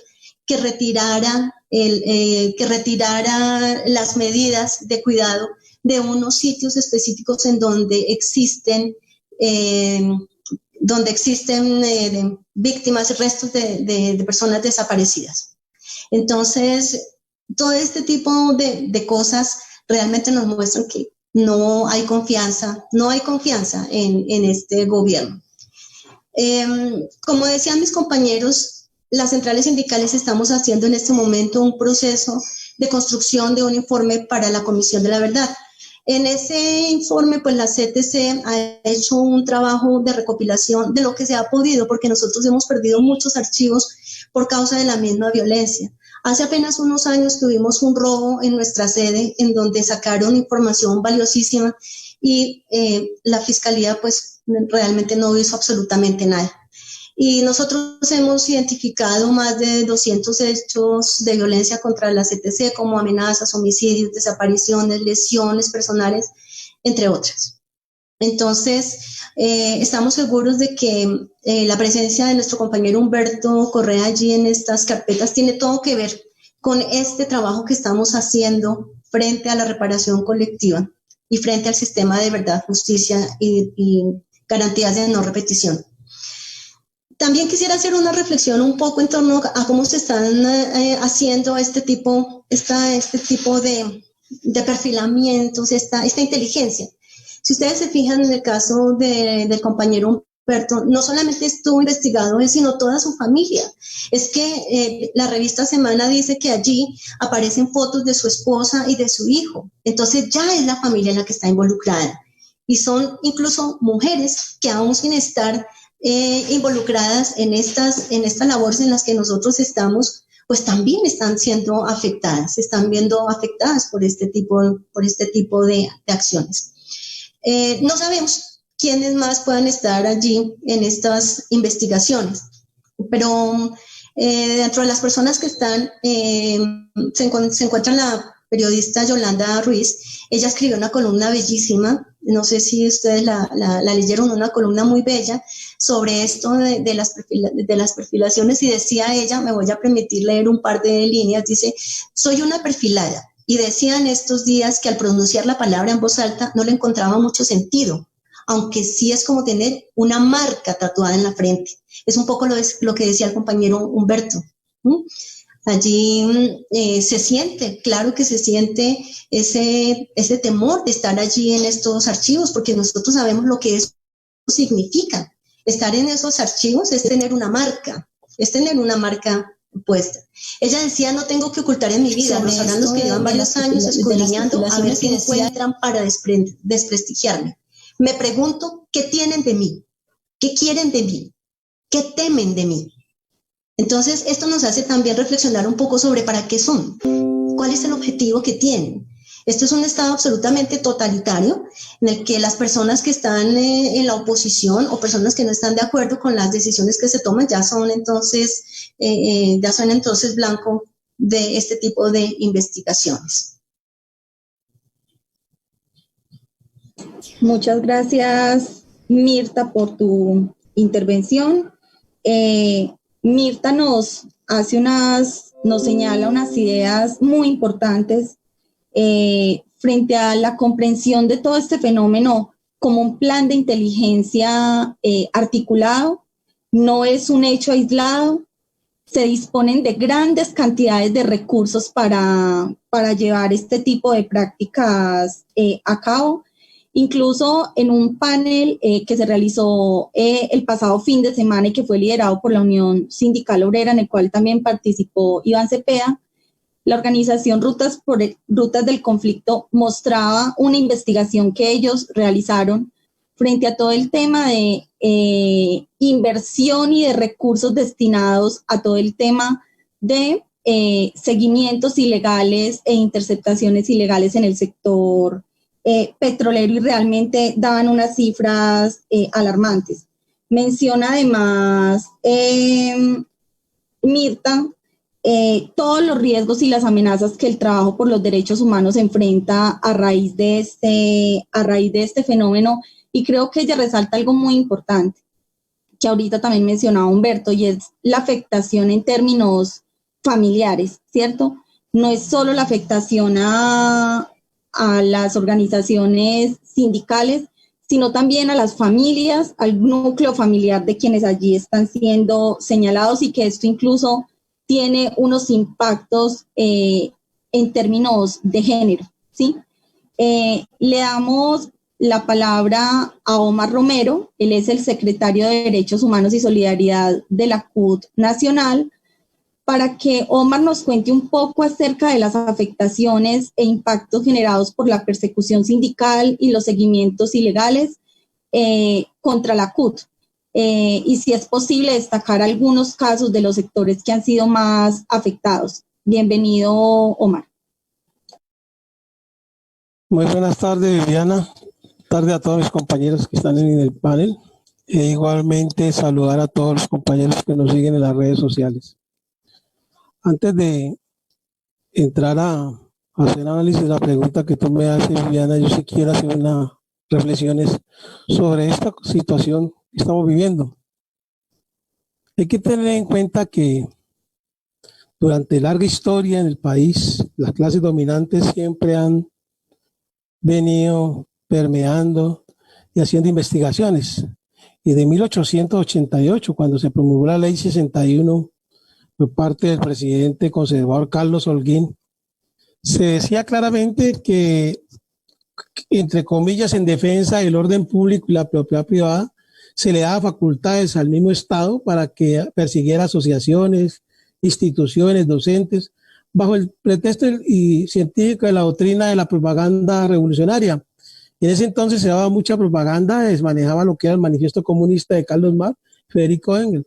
que retirara las medidas de cuidado de unos sitios específicos en donde existen víctimas, restos de personas desaparecidas. Entonces, todo este tipo de cosas realmente nos muestran que no hay confianza en este gobierno. Como decían mis compañeros, las centrales sindicales estamos haciendo en este momento un proceso de construcción de un informe para la Comisión de la Verdad. En ese informe, pues la CTC ha hecho un trabajo de recopilación de lo que se ha podido, porque nosotros hemos perdido muchos archivos por causa de la misma violencia. Hace apenas unos años tuvimos un robo en nuestra sede en donde sacaron información valiosísima y la Fiscalía pues realmente no hizo absolutamente nada. Y nosotros hemos identificado más de 200 hechos de violencia contra la CTC, como amenazas, homicidios, desapariciones, lesiones personales, entre otras. Entonces, estamos seguros de que la presencia de nuestro compañero Humberto Correa allí en estas carpetas tiene todo que ver con este trabajo que estamos haciendo frente a la reparación colectiva y frente al sistema de verdad, justicia y garantías de no repetición. También quisiera hacer una reflexión un poco en torno a cómo se están haciendo este tipo de perfilamientos, esta inteligencia. Si ustedes se fijan en el caso del compañero Humberto, no solamente estuvo investigado él, sino toda su familia. Es que la revista Semana dice que allí aparecen fotos de su esposa y de su hijo. Entonces ya es la familia la que está involucrada. Y son incluso mujeres que aún sin estar involucradas en estas labores en las que nosotros estamos, pues también están siendo afectadas, se están viendo afectadas por este tipo de acciones. No sabemos quiénes más puedan estar allí en estas investigaciones, pero dentro de las personas que están, se encuentra la periodista Yolanda Ruiz. Ella escribió una columna bellísima, no sé si ustedes la leyeron, una columna muy bella sobre esto de las perfilaciones, y decía ella, me voy a permitir leer un par de líneas, dice: soy una perfilada, y decía en estos días que al pronunciar la palabra en voz alta no le encontraba mucho sentido, aunque sí es como tener una marca tatuada en la frente. Es un poco lo que decía el compañero Humberto. Allí se siente, claro que se siente ese temor de estar allí en estos archivos, porque nosotros sabemos lo que eso significa. Estar en esos archivos es tener una marca puesta. Ella decía: no tengo que ocultar en mi vida, los ciudadanos que llevan varios años escudriñando a ver qué encuentran para desprestigiarme. Me pregunto, ¿qué tienen de mí? ¿Qué quieren de mí? ¿Qué temen de mí? Entonces, esto nos hace también reflexionar un poco sobre para qué son, cuál es el objetivo que tienen. Esto es un Estado absolutamente totalitario en el que las personas que están en la oposición o personas que no están de acuerdo con las decisiones que se toman ya son entonces blanco de este tipo de investigaciones.
Muchas gracias, Mirta, por tu intervención. Mirta nos señala unas ideas muy importantes frente a la comprensión de todo este fenómeno como un plan de inteligencia articulado. No es un hecho aislado, se disponen de grandes cantidades de recursos para llevar este tipo de prácticas a cabo. Incluso en un panel que se realizó el pasado fin de semana y que fue liderado por la Unión Sindical Obrera, en el cual también participó Iván Cepeda, la organización Rutas del Conflicto mostraba una investigación que ellos realizaron frente a todo el tema de inversión y de recursos destinados a todo el tema de seguimientos ilegales e interceptaciones ilegales en el sector petrolero, y realmente daban unas cifras alarmantes. Menciona además Mirta todos los riesgos y las amenazas que el trabajo por los derechos humanos enfrenta a raíz de este fenómeno, y creo que ella resalta algo muy importante que ahorita también mencionaba Humberto, y es la afectación en términos familiares, ¿cierto? No es solo la afectación a las organizaciones sindicales, sino también a las familias, al núcleo familiar de quienes allí están siendo señalados, y que esto incluso tiene unos impactos en términos de género, ¿sí? Le damos la palabra a Omar Romero. Él es el secretario de Derechos Humanos y Solidaridad de la CUT Nacional, para que Omar nos cuente un poco acerca de las afectaciones e impactos generados por la persecución sindical y los seguimientos ilegales contra la CUT. Y si es posible destacar algunos casos de los sectores que han sido más afectados. Bienvenido, Omar.
Muy buenas tardes, Viviana. Tarde a todos mis compañeros que están en el panel. E igualmente saludar a todos los compañeros que nos siguen en las redes sociales. Antes de entrar a hacer análisis de la pregunta que tú me haces, Viviana, yo sí quiero hacer unas reflexiones sobre esta situación que estamos viviendo. Hay que tener en cuenta que durante larga historia en el país, las clases dominantes siempre han venido permeando y haciendo investigaciones. Y de 1888, cuando se promulgó la Ley 61 por parte del presidente conservador Carlos Holguín, se decía claramente que, entre comillas, en defensa del orden público y la propiedad privada, se le daba facultades al mismo Estado para que persiguiera asociaciones, instituciones, docentes, bajo el pretexto y científico de la doctrina de la propaganda revolucionaria. Y en ese entonces se daba mucha propaganda, desmanejaba lo que era el manifiesto comunista de Carlos Marx, Federico Engels.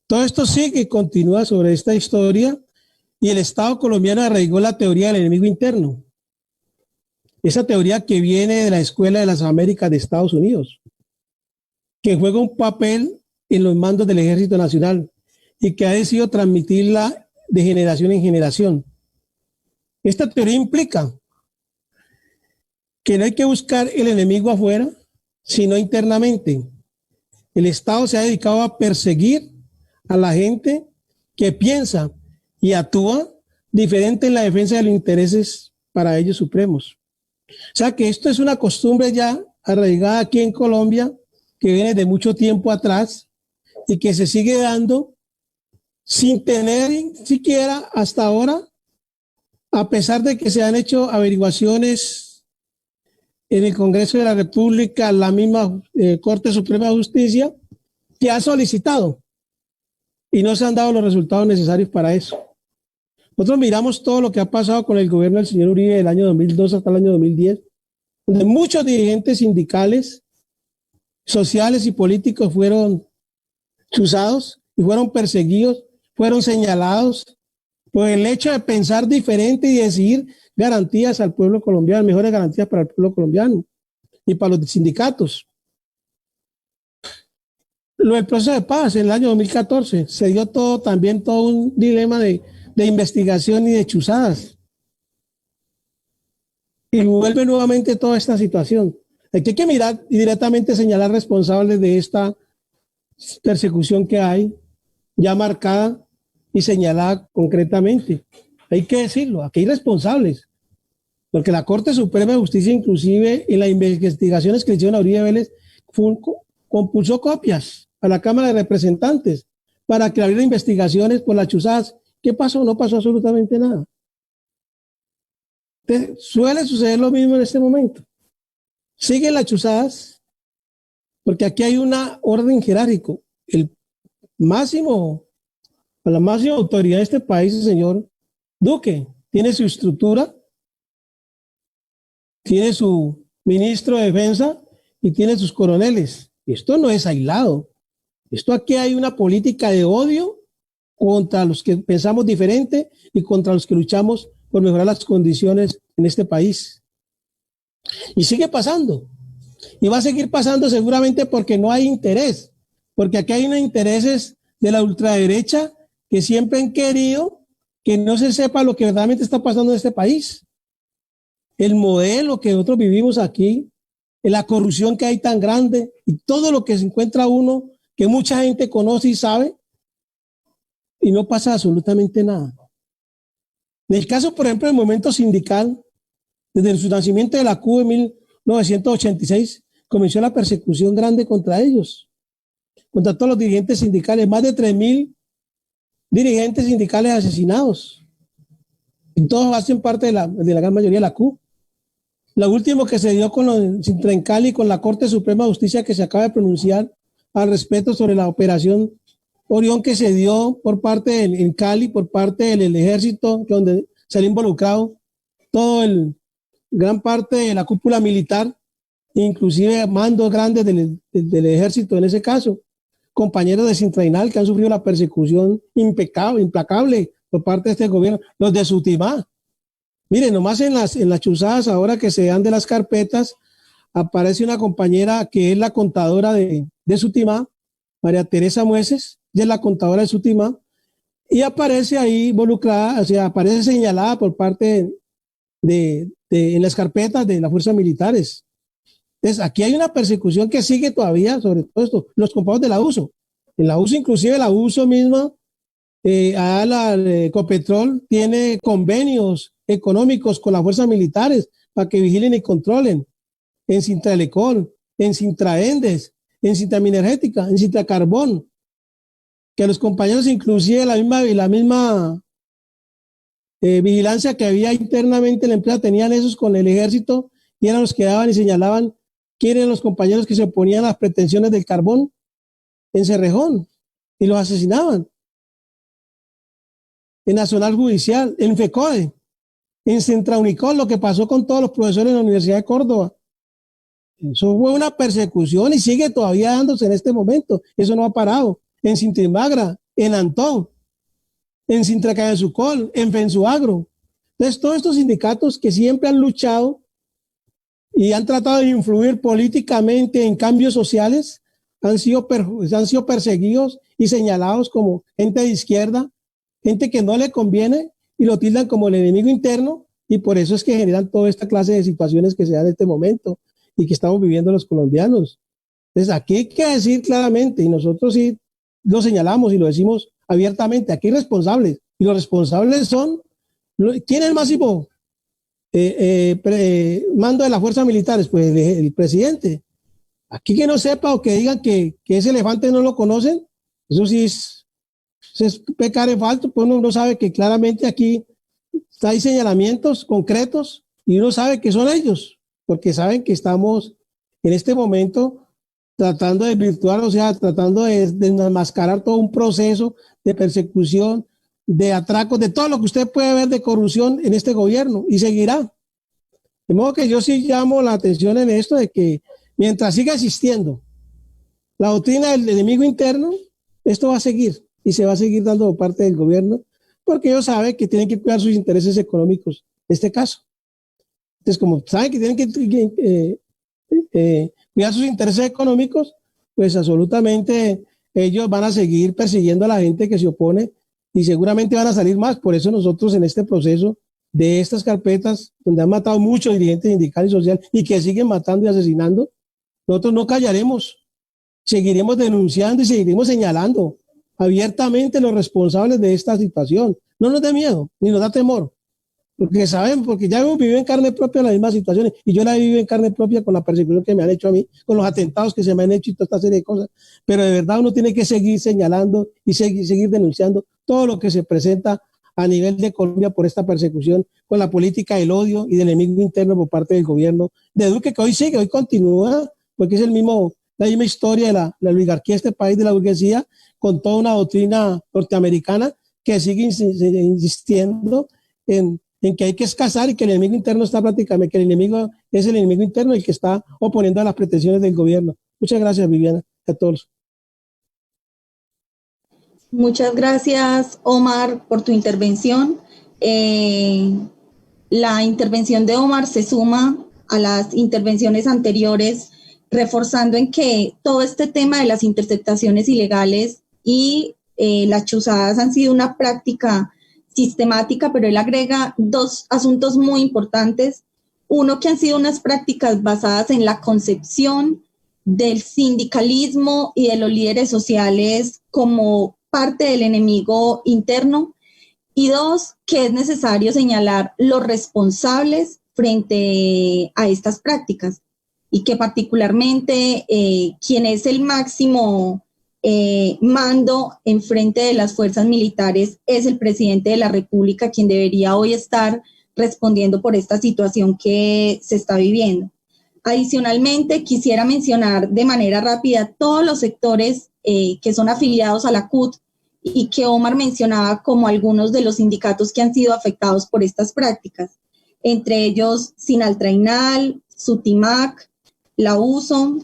Todo esto sigue y continúa sobre esta historia, y el Estado colombiano arraigó la teoría del enemigo interno. Esa teoría que viene de la Escuela de las Américas de Estados Unidos, que juega un papel en los mandos del Ejército Nacional y que ha decidido transmitirla de generación en generación. Esta teoría implica que no hay que buscar el enemigo afuera, sino internamente. El Estado se ha dedicado a perseguir a la gente que piensa y actúa diferente en la defensa de los intereses para ellos supremos. O sea que esto es una costumbre ya arraigada aquí en Colombia, que viene de mucho tiempo atrás y que se sigue dando sin tener siquiera hasta ahora, a pesar de que se han hecho averiguaciones en el Congreso de la República, la misma Corte Suprema de Justicia, que ha solicitado, y no se han dado los resultados necesarios para eso. Nosotros miramos todo lo que ha pasado con el gobierno del señor Uribe del año 2002 hasta el año 2010, donde muchos dirigentes sindicales, sociales y políticos fueron chuzados y fueron perseguidos, fueron señalados por el hecho de pensar diferente y decidir garantías al pueblo colombiano, mejores garantías para el pueblo colombiano y para los sindicatos. Lo del proceso de paz en el año 2014 se dio también todo un dilema de investigación y de chuzadas. Y vuelve nuevamente toda esta situación. Hay que mirar y directamente señalar responsables de esta persecución que hay, ya marcada y señalada concretamente. Hay que decirlo, aquí hay responsables. Porque la Corte Suprema de Justicia, inclusive en las investigaciones que le hicieron a Uribe Vélez, compulsó copias a la Cámara de Representantes para que abriera investigaciones por las chuzadas. ¿Qué pasó? No pasó absolutamente nada. Suele suceder lo mismo en este momento. Siguen las chuzadas, porque aquí hay una orden jerárquico. La máxima autoridad de este país, el señor Duque, tiene su estructura, tiene su ministro de Defensa y tiene sus coroneles. Esto no es aislado. Esto aquí hay una política de odio contra los que pensamos diferente y contra los que luchamos por mejorar las condiciones en este país. Y sigue pasando. Y va a seguir pasando seguramente porque no hay interés. porque aquí hay unos intereses de la ultraderecha que siempre han querido que no se sepa lo que verdaderamente está pasando en este país. El modelo que nosotros vivimos aquí, la corrupción que hay tan grande y todo lo que se encuentra uno, que mucha gente conoce y sabe, y no pasa absolutamente nada. En el caso, por ejemplo, del movimiento sindical, desde su nacimiento de la CUT en 1986, comenzó la persecución grande contra ellos, contra todos los dirigentes sindicales, más de 3.000 dirigentes sindicales asesinados. Y todos hacen parte de la gran mayoría de la CUT. Lo último que se dio con los Sintrancali y con la Corte Suprema de Justicia que se acaba de pronunciar al respecto sobre la operación Orión que se dio por parte en Cali, por parte del ejército, donde salió involucrado todo gran parte de la cúpula militar, inclusive mandos grandes del ejército en ese caso, compañeros de Sintrainal que han sufrido la persecución implacable por parte de este gobierno, los de Sutimá. Miren, nomás en las chuzadas ahora que se dan de las carpetas, aparece una compañera que es la contadora de Sutimá, María Teresa Mueces, ella es la contadora de Sutimá, y aparece ahí involucrada, o sea, aparece señalada por parte en las carpetas de las fuerzas militares. Entonces, aquí hay una persecución que sigue todavía sobre todo esto, los compañeros de la USO. En la USO, inclusive la USO misma, la Ecopetrol tiene convenios económicos con las fuerzas militares para que vigilen y controlen en Sintraelecol, en Sintraendes, en Sintraminergética, en Sintracarbón, que los compañeros inclusive la misma vigilancia que había internamente en la empresa tenían esos con el ejército y eran los que daban y señalaban quién eran los compañeros que se oponían a las pretensiones del carbón en Cerrejón y los asesinaban. En Nacional Judicial, en FECODE, en Centraunicol, lo que pasó con todos los profesores de la Universidad de Córdoba. Eso fue una persecución y sigue todavía dándose en este momento. Eso no ha parado. En Sintrimagra, en Antón, en Sintracabezucol, en Fensuagro. Entonces, todos estos sindicatos que siempre han luchado y han tratado de influir políticamente en cambios sociales, han sido perseguidos y señalados como gente de izquierda, gente que no le conviene y lo tildan como el enemigo interno, y por eso es que generan toda esta clase de situaciones que se dan en este momento y que estamos viviendo los colombianos. Entonces, aquí hay que decir claramente, y nosotros sí lo señalamos y lo decimos abiertamente, aquí hay responsables, y los responsables son, ¿quién es el máximo mando de las fuerzas militares? Pues el presidente. Aquí que no sepa o que digan que ese elefante no lo conocen, eso sí es pecar en falso, pues uno sabe que claramente aquí hay señalamientos concretos y uno sabe que son ellos, porque saben que estamos en este momento tratando de virtuar, o sea, tratando de enmascarar todo un proceso de persecución, de atracos, de todo lo que usted puede ver de corrupción en este gobierno y seguirá. De modo que yo sí llamo la atención en esto de que mientras siga existiendo la doctrina del enemigo interno, esto va a seguir y se va a seguir dando por parte del gobierno porque ellos saben que tienen que cuidar sus intereses económicos en este caso. Entonces, como saben que tienen que cuidar sus intereses económicos, pues absolutamente ellos van a seguir persiguiendo a la gente que se opone y seguramente van a salir más. Por eso nosotros en este proceso de estas carpetas, donde han matado muchos dirigentes sindicales y sociales y que siguen matando y asesinando, nosotros no callaremos, seguiremos denunciando y seguiremos señalando abiertamente los responsables de esta situación. No nos dé miedo, ni nos da temor, porque saben, porque ya hemos vivido en carne propia las mismas situaciones, y yo la he vivido en carne propia con la persecución que me han hecho a mí, con los atentados que se me han hecho y toda esta serie de cosas, pero de verdad uno tiene que seguir señalando y seguir denunciando todo lo que se presenta a nivel de Colombia por esta persecución, con la política del odio y del enemigo interno por parte del gobierno de Duque, que hoy sigue, hoy continúa, porque es la misma historia de la oligarquía de este país, de la burguesía, con toda una doctrina norteamericana que sigue insistiendo en que hay que escasar y que el enemigo interno está prácticamente, que el enemigo es el enemigo interno el que está oponiendo a las pretensiones del gobierno. Muchas gracias, Viviana, a todos.
Muchas gracias, Omar, por tu intervención. La intervención de Omar se suma a las intervenciones anteriores reforzando en que todo este tema de las interceptaciones ilegales y las chuzadas han sido una práctica sistemática, pero él agrega dos asuntos muy importantes. Uno, que han sido unas prácticas basadas en la concepción del sindicalismo y de los líderes sociales como parte del enemigo interno. Y dos, que es necesario señalar los responsables frente a estas prácticas y que particularmente quien es el máximo mando en frente de las fuerzas militares es el presidente de la República, quien debería hoy estar respondiendo por esta situación que se está viviendo. Adicionalmente, quisiera mencionar de manera rápida todos los sectores que son afiliados a la CUT y que Omar mencionaba como algunos de los sindicatos que han sido afectados por estas prácticas, entre ellos Sinaltrainal, Sutimac, la USO,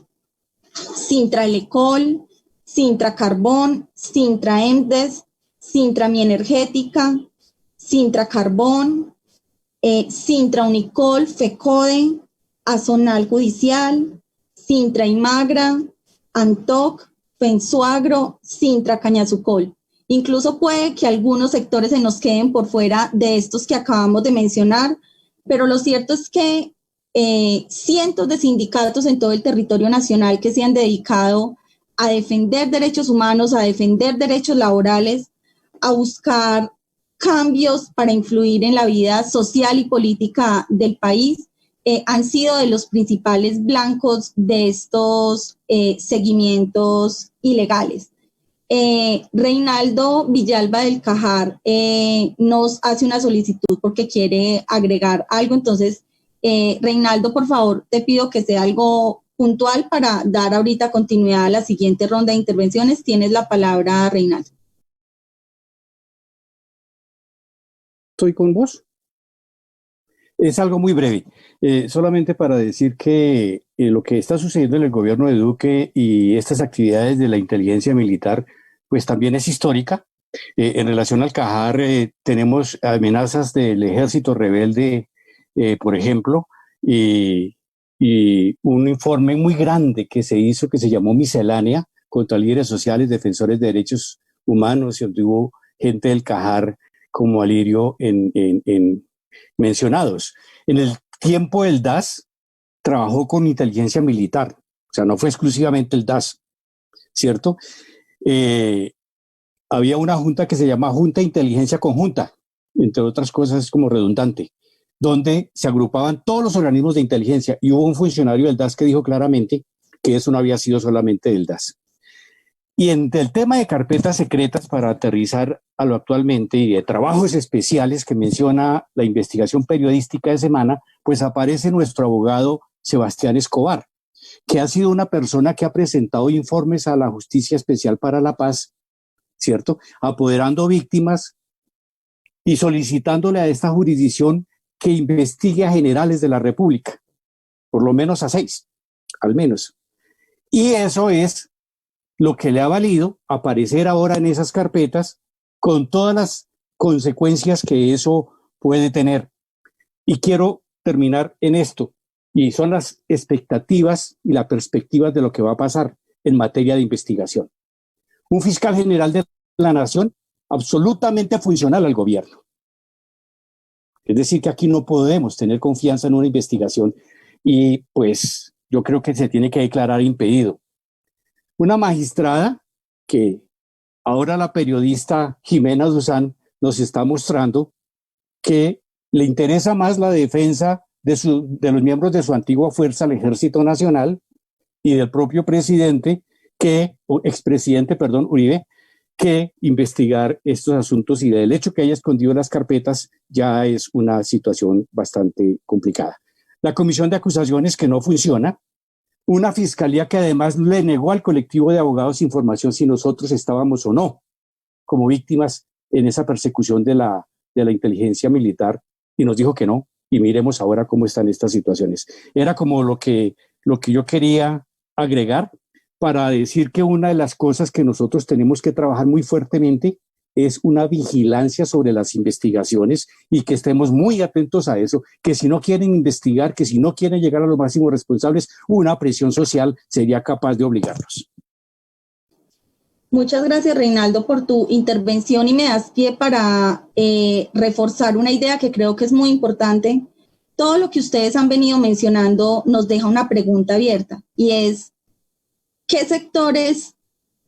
Sintraelecol, Sintra Carbón, Sintra Emdes, Sintra Mienergética, Sintra Carbón, Sintra Unicol, FECODE, Azonal Judicial, Sintra Imagra, Antoc, Fensuagro, Sintra Cañazucol. Incluso puede que algunos sectores se nos queden por fuera de estos que acabamos de mencionar, pero lo cierto es que cientos de sindicatos en todo el territorio nacional que se han dedicado a defender derechos humanos, a defender derechos laborales, a buscar cambios para influir en la vida social y política del país, han sido de los principales blancos de estos seguimientos ilegales. Reinaldo Villalba del Cajar nos hace una solicitud porque quiere agregar algo. Entonces, Reinaldo, por favor, te pido que sea algo puntual para dar ahorita continuidad a la siguiente ronda de intervenciones. Tienes la palabra, Reinaldo.
¿Estoy con vos? Es algo muy breve, solamente para decir que lo que está sucediendo en el gobierno de Duque y estas actividades de la inteligencia militar, pues también es histórica. En relación al Cajar, tenemos amenazas del ejército rebelde, por ejemplo, y un informe muy grande que se hizo, que se llamó Miscelánea, contra líderes sociales, defensores de derechos humanos, y donde hubo gente del Cajar como Alirio mencionados. En el tiempo del DAS trabajó con inteligencia militar, o sea, no fue exclusivamente el DAS, ¿cierto? Había una junta que se llama Junta de Inteligencia Conjunta, entre otras cosas es como redundante, donde se agrupaban todos los organismos de inteligencia y hubo un funcionario del DAS que dijo claramente que eso no había sido solamente del DAS. Y en el tema de carpetas secretas, para aterrizar a lo actualmente, y de trabajos especiales que menciona la investigación periodística de semana, pues aparece nuestro abogado Sebastián Escobar, que ha sido una persona que ha presentado informes a la Justicia Especial para la Paz, ¿cierto? Apoderando víctimas y solicitándole a esta jurisdicción que investigue a generales de la República, por lo menos a 6, al menos. Y eso es lo que le ha valido aparecer ahora en esas carpetas con todas las consecuencias que eso puede tener. Y quiero terminar en esto, y son las expectativas y las perspectivas de lo que va a pasar en materia de investigación. Un fiscal general de la Nación absolutamente funcional al gobierno. Es decir, que aquí no podemos tener confianza en una investigación y pues yo creo que se tiene que declarar impedido. Una magistrada que ahora la periodista Jimena Duzán nos está mostrando que le interesa más la defensa de los miembros de su antigua fuerza, el Ejército Nacional, y del propio presidente, expresidente, Uribe, que investigar estos asuntos, y del hecho que haya escondido las carpetas ya es una situación bastante complicada. La comisión de acusaciones que no funciona, una fiscalía que además le negó al colectivo de abogados información si nosotros estábamos o no como víctimas en esa persecución de la inteligencia militar, y nos dijo que no, y miremos ahora cómo están estas situaciones. Era como lo que yo quería agregar para decir que una de las cosas que nosotros tenemos que trabajar muy fuertemente es una vigilancia sobre las investigaciones y que estemos muy atentos a eso, que si no quieren investigar, que si no quieren llegar a los máximos responsables, una presión social sería capaz de obligarlos.
Muchas gracias, Reinaldo, por tu intervención y me das pie para reforzar una idea que creo que es muy importante. Todo lo que ustedes han venido mencionando nos deja una pregunta abierta y es, ¿qué sectores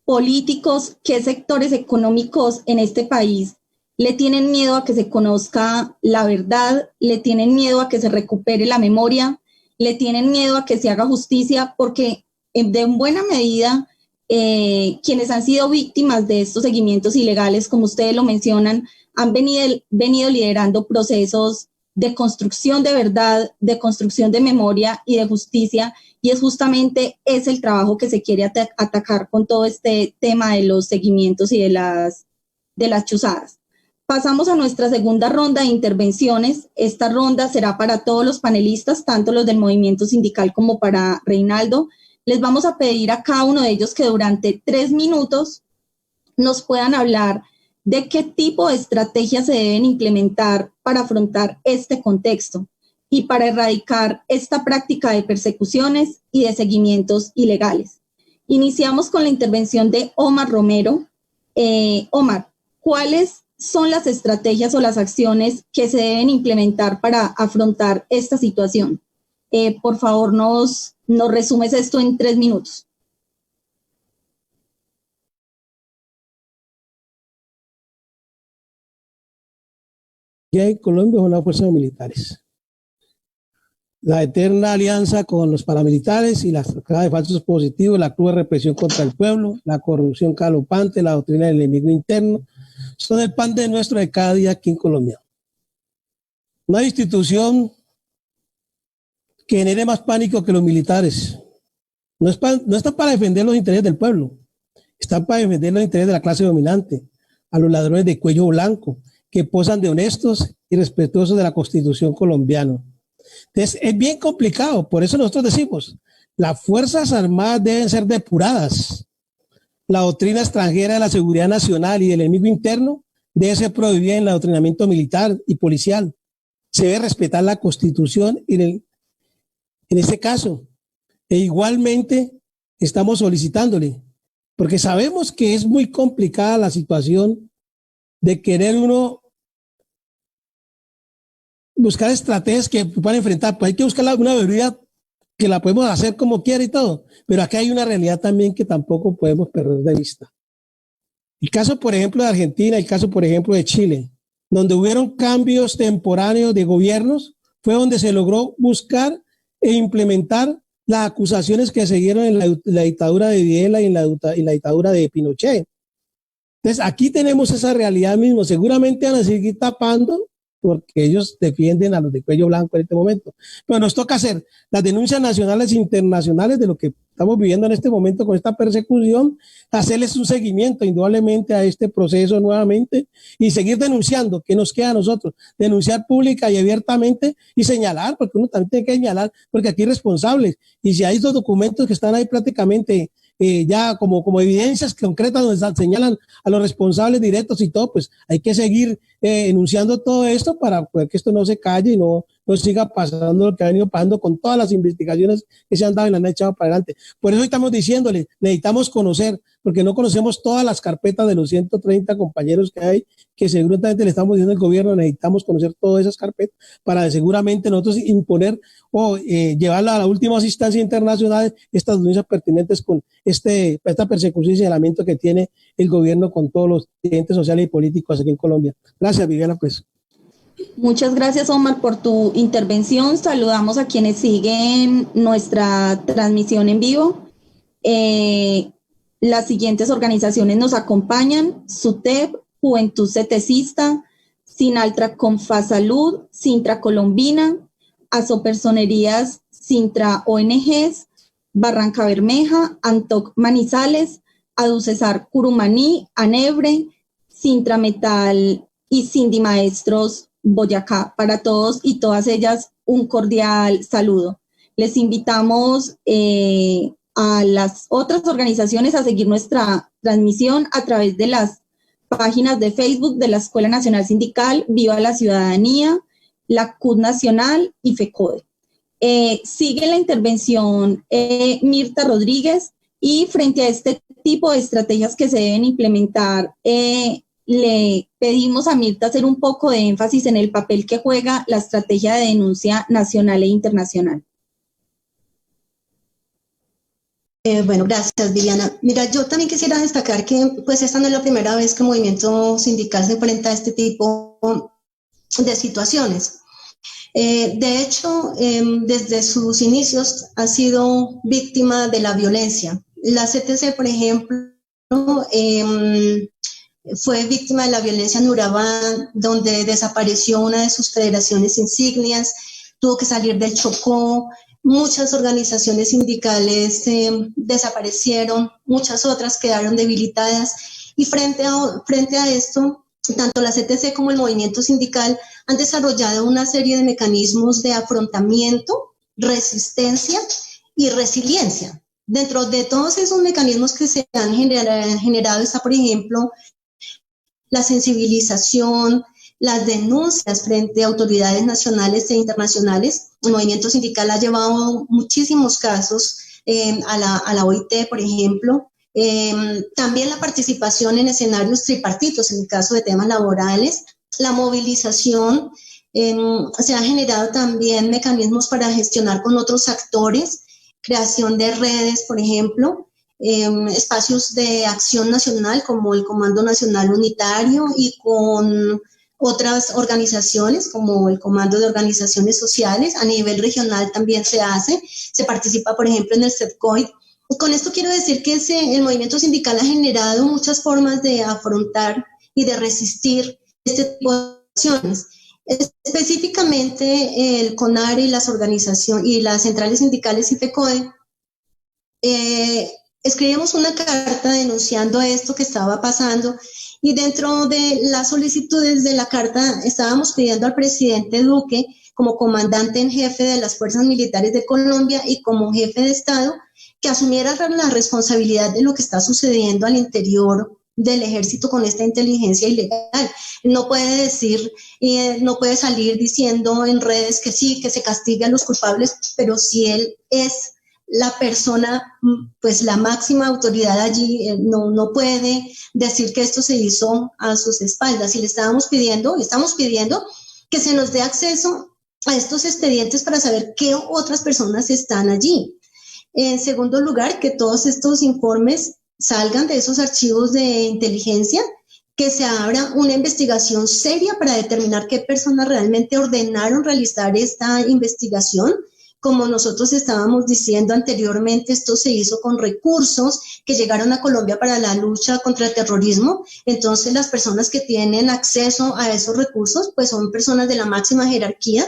políticos, qué sectores económicos en este país le tienen miedo a que se conozca la verdad, le tienen miedo a que se recupere la memoria, le tienen miedo a que se haga justicia? Porque de buena medida quienes han sido víctimas de estos seguimientos ilegales, como ustedes lo mencionan, han venido liderando procesos de construcción de verdad, de construcción de memoria y de justicia, y es justamente ese el trabajo que se quiere atacar con todo este tema de los seguimientos y de las chuzadas. Pasamos a nuestra segunda ronda de intervenciones. Esta ronda será para todos los panelistas, tanto los del movimiento sindical como para Reinaldo. Les vamos a pedir a cada uno de ellos que durante 3 minutos nos puedan hablar de qué tipo de estrategias se deben implementar para afrontar este contexto y para erradicar esta práctica de persecuciones y de seguimientos ilegales. Iniciamos con la intervención de Omar Romero. Omar, ¿cuáles son las estrategias o las acciones que se deben implementar para afrontar esta situación? Por favor, nos resumes esto en 3 minutos.
Ya en Colombia son las fuerzas militares. La eterna alianza con los paramilitares y la sacada de falsos positivos, la cruel represión contra el pueblo, la corrupción galopante, la doctrina del enemigo interno, son el pan de nuestro de cada día aquí en Colombia. Una institución que genere más pánico que los militares. No están para defender los intereses del pueblo, están para defender los intereses de la clase dominante, a los ladrones de cuello blanco, que posan de honestos y respetuosos de la Constitución colombiana. Entonces, es bien complicado, por eso nosotros decimos, las Fuerzas Armadas deben ser depuradas, la doctrina extranjera de la seguridad nacional y del enemigo interno debe ser prohibida en el adoctrinamiento militar y policial. Se debe respetar la Constitución y en este caso, e igualmente estamos solicitándole, porque sabemos que es muy complicada la situación de querer uno buscar estrategias que puedan enfrentar, pues hay que buscar una veeduría que la podemos hacer como quiera y todo, pero acá hay una realidad también que tampoco podemos perder de vista. El caso, por ejemplo, de Argentina, el caso, por ejemplo, de Chile, donde hubieron cambios temporáneos de gobiernos, fue donde se logró buscar e implementar las acusaciones que se dieron en la dictadura de Videla y en la dictadura de Pinochet. Entonces, aquí tenemos esa realidad mismo. Seguramente van a seguir tapando porque ellos defienden a los de cuello blanco en este momento. Pero nos toca hacer las denuncias nacionales e internacionales de lo que estamos viviendo en este momento con esta persecución, hacerles un seguimiento indudablemente a este proceso nuevamente y seguir denunciando. ¿Qué nos queda a nosotros? Denunciar pública y abiertamente y señalar, porque uno también tiene que señalar, porque aquí hay responsables. Y si hay estos documentos que están ahí prácticamente ya como evidencias concretas donde señalan a los responsables directos y todo, pues hay que seguir enunciando todo esto para poder que esto no se calle y no siga pasando lo que ha venido pasando con todas las investigaciones que se han dado y las han echado para adelante. Por eso estamos diciéndole, necesitamos conocer, porque no conocemos todas las carpetas de los 130 compañeros que hay, que seguramente le estamos diciendo al gobierno, necesitamos conocer todas esas carpetas para seguramente nosotros imponer o llevarla a las últimas instancias internacionales estas denuncias pertinentes con esta persecución y señalamiento que tiene el gobierno con todos los dirigentes sociales y políticos aquí en Colombia. Gracias, Viviana, pues.
Muchas gracias, Omar, por tu intervención. Saludamos a quienes siguen nuestra transmisión en vivo. Las siguientes organizaciones nos acompañan: SUTEP, Juventud Cetecista, Sinaltra Confasalud, Sintra Colombina, Asopersonerías, Sintra ONGs, Barranca Bermeja, Antoc Manizales, Aducesar Curumaní, Anebre, Sintra Metal y Cindy Maestros Boyacá. Para todos y todas ellas, un cordial saludo. Les invitamos a las otras organizaciones a seguir nuestra transmisión a través de las páginas de Facebook de la Escuela Nacional Sindical, Viva la Ciudadanía, la CUT Nacional y FECODE. Sigue la intervención Mirta Rodríguez, y frente a este tipo de estrategias que se deben implementar, le pedimos a Mirta hacer un poco de énfasis en el papel que juega la estrategia de denuncia nacional e internacional.
Bueno, gracias, Viviana. Mira, yo también quisiera destacar que pues esta no es la primera vez que el movimiento sindical se enfrenta a este tipo de situaciones. De hecho, desde sus inicios ha sido víctima de la violencia. La CTC, por ejemplo, fue víctima de la violencia en Urabá, donde desapareció una de sus federaciones insignias, tuvo que salir del Chocó. Muchas organizaciones sindicales desaparecieron, muchas otras quedaron debilitadas, y frente a esto, tanto la CTC como el movimiento sindical han desarrollado una serie de mecanismos de afrontamiento, resistencia y resiliencia. Dentro de todos esos mecanismos que se han generado está, por ejemplo, la sensibilización, las denuncias frente a autoridades nacionales e internacionales. El movimiento sindical ha llevado muchísimos casos a la OIT, por ejemplo. También la participación en escenarios tripartitos, en el caso de temas laborales. La movilización, se han generado también mecanismos para gestionar con otros actores, creación de redes, por ejemplo, espacios de acción nacional como el Comando Nacional Unitario y con otras organizaciones como el Comando de Organizaciones Sociales. A nivel regional también se participa, por ejemplo, en el CETCOID. Con esto quiero decir que el movimiento sindical ha generado muchas formas de afrontar y de resistir este tipo de acciones. Específicamente el CONARE y las organizaciones y las centrales sindicales y FECODE escribimos una carta denunciando esto que estaba pasando, y dentro de las solicitudes de la carta estábamos pidiendo al presidente Duque, como comandante en jefe de las Fuerzas Militares de Colombia y como jefe de Estado, que asumiera la responsabilidad de lo que está sucediendo al interior del ejército con esta inteligencia ilegal. No puede decir, no puede salir diciendo en redes que sí, que se castigue a los culpables, pero si él es la persona, pues la máxima autoridad allí, no puede decir que esto se hizo a sus espaldas. Y estamos pidiendo que se nos dé acceso a estos expedientes para saber qué otras personas están allí. En segundo lugar, que todos estos informes salgan de esos archivos de inteligencia, que se abra una investigación seria para determinar qué personas realmente ordenaron realizar esta investigación. Como nosotros estábamos diciendo anteriormente, esto se hizo con recursos que llegaron a Colombia para la lucha contra el terrorismo. Entonces, las personas que tienen acceso a esos recursos, pues son personas de la máxima jerarquía.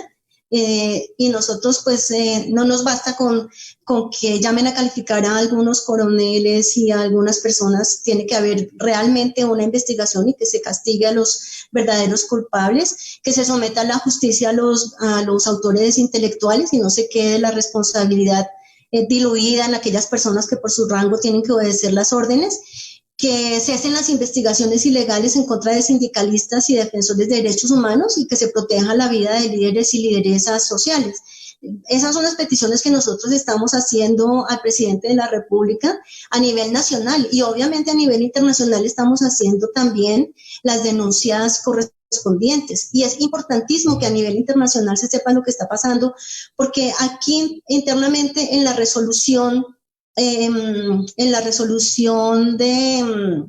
Y nosotros pues no nos basta con que llamen a calificar a algunos coroneles y a algunas personas. Tiene que haber realmente una investigación y que se castigue a los verdaderos culpables, que se someta a la justicia a los autores intelectuales y no se quede la responsabilidad diluida en aquellas personas que por su rango tienen que obedecer las órdenes, que se hacen las investigaciones ilegales en contra de sindicalistas y defensores de derechos humanos y que se proteja la vida de líderes y lideresas sociales. Esas son las peticiones que nosotros estamos haciendo al presidente de la República a nivel nacional, y obviamente a nivel internacional estamos haciendo también las denuncias correspondientes. Y es importantísimo que a nivel internacional se sepa lo que está pasando, porque aquí internamente en la resolución de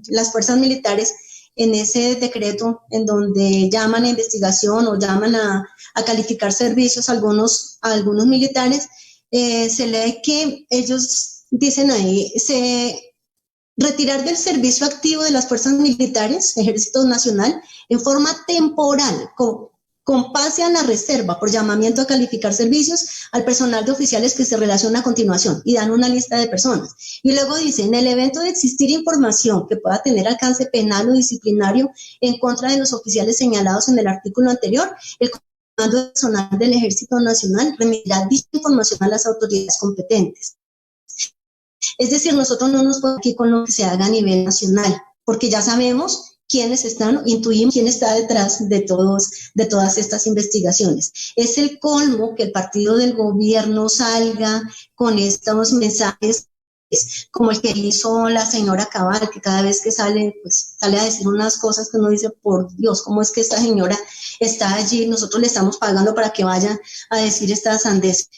las fuerzas militares, en ese decreto en donde llaman a investigación o llaman a calificar servicios a algunos militares, se lee que ellos dicen ahí, retirar del servicio activo de las fuerzas militares, Ejército Nacional, en forma temporal, con pase a la reserva por llamamiento a calificar servicios al personal de oficiales que se relaciona a continuación, y dan una lista de personas. Y luego dice, en el evento de existir información que pueda tener alcance penal o disciplinario en contra de los oficiales señalados en el artículo anterior, el Comando Personal del Ejército Nacional remitirá dicha información a las autoridades competentes. Es decir, nosotros no nos podemos aquí con lo que se haga a nivel nacional, porque ya sabemos quiénes están, intuimos quién está detrás de todas estas investigaciones. Es el colmo que el partido del gobierno salga con estos mensajes como el que hizo la señora Cabal, que cada vez que sale, pues sale a decir unas cosas que uno dice, por Dios, ¿cómo es que esta señora está allí? Nosotros le estamos pagando para que vaya a decir estas sandeces.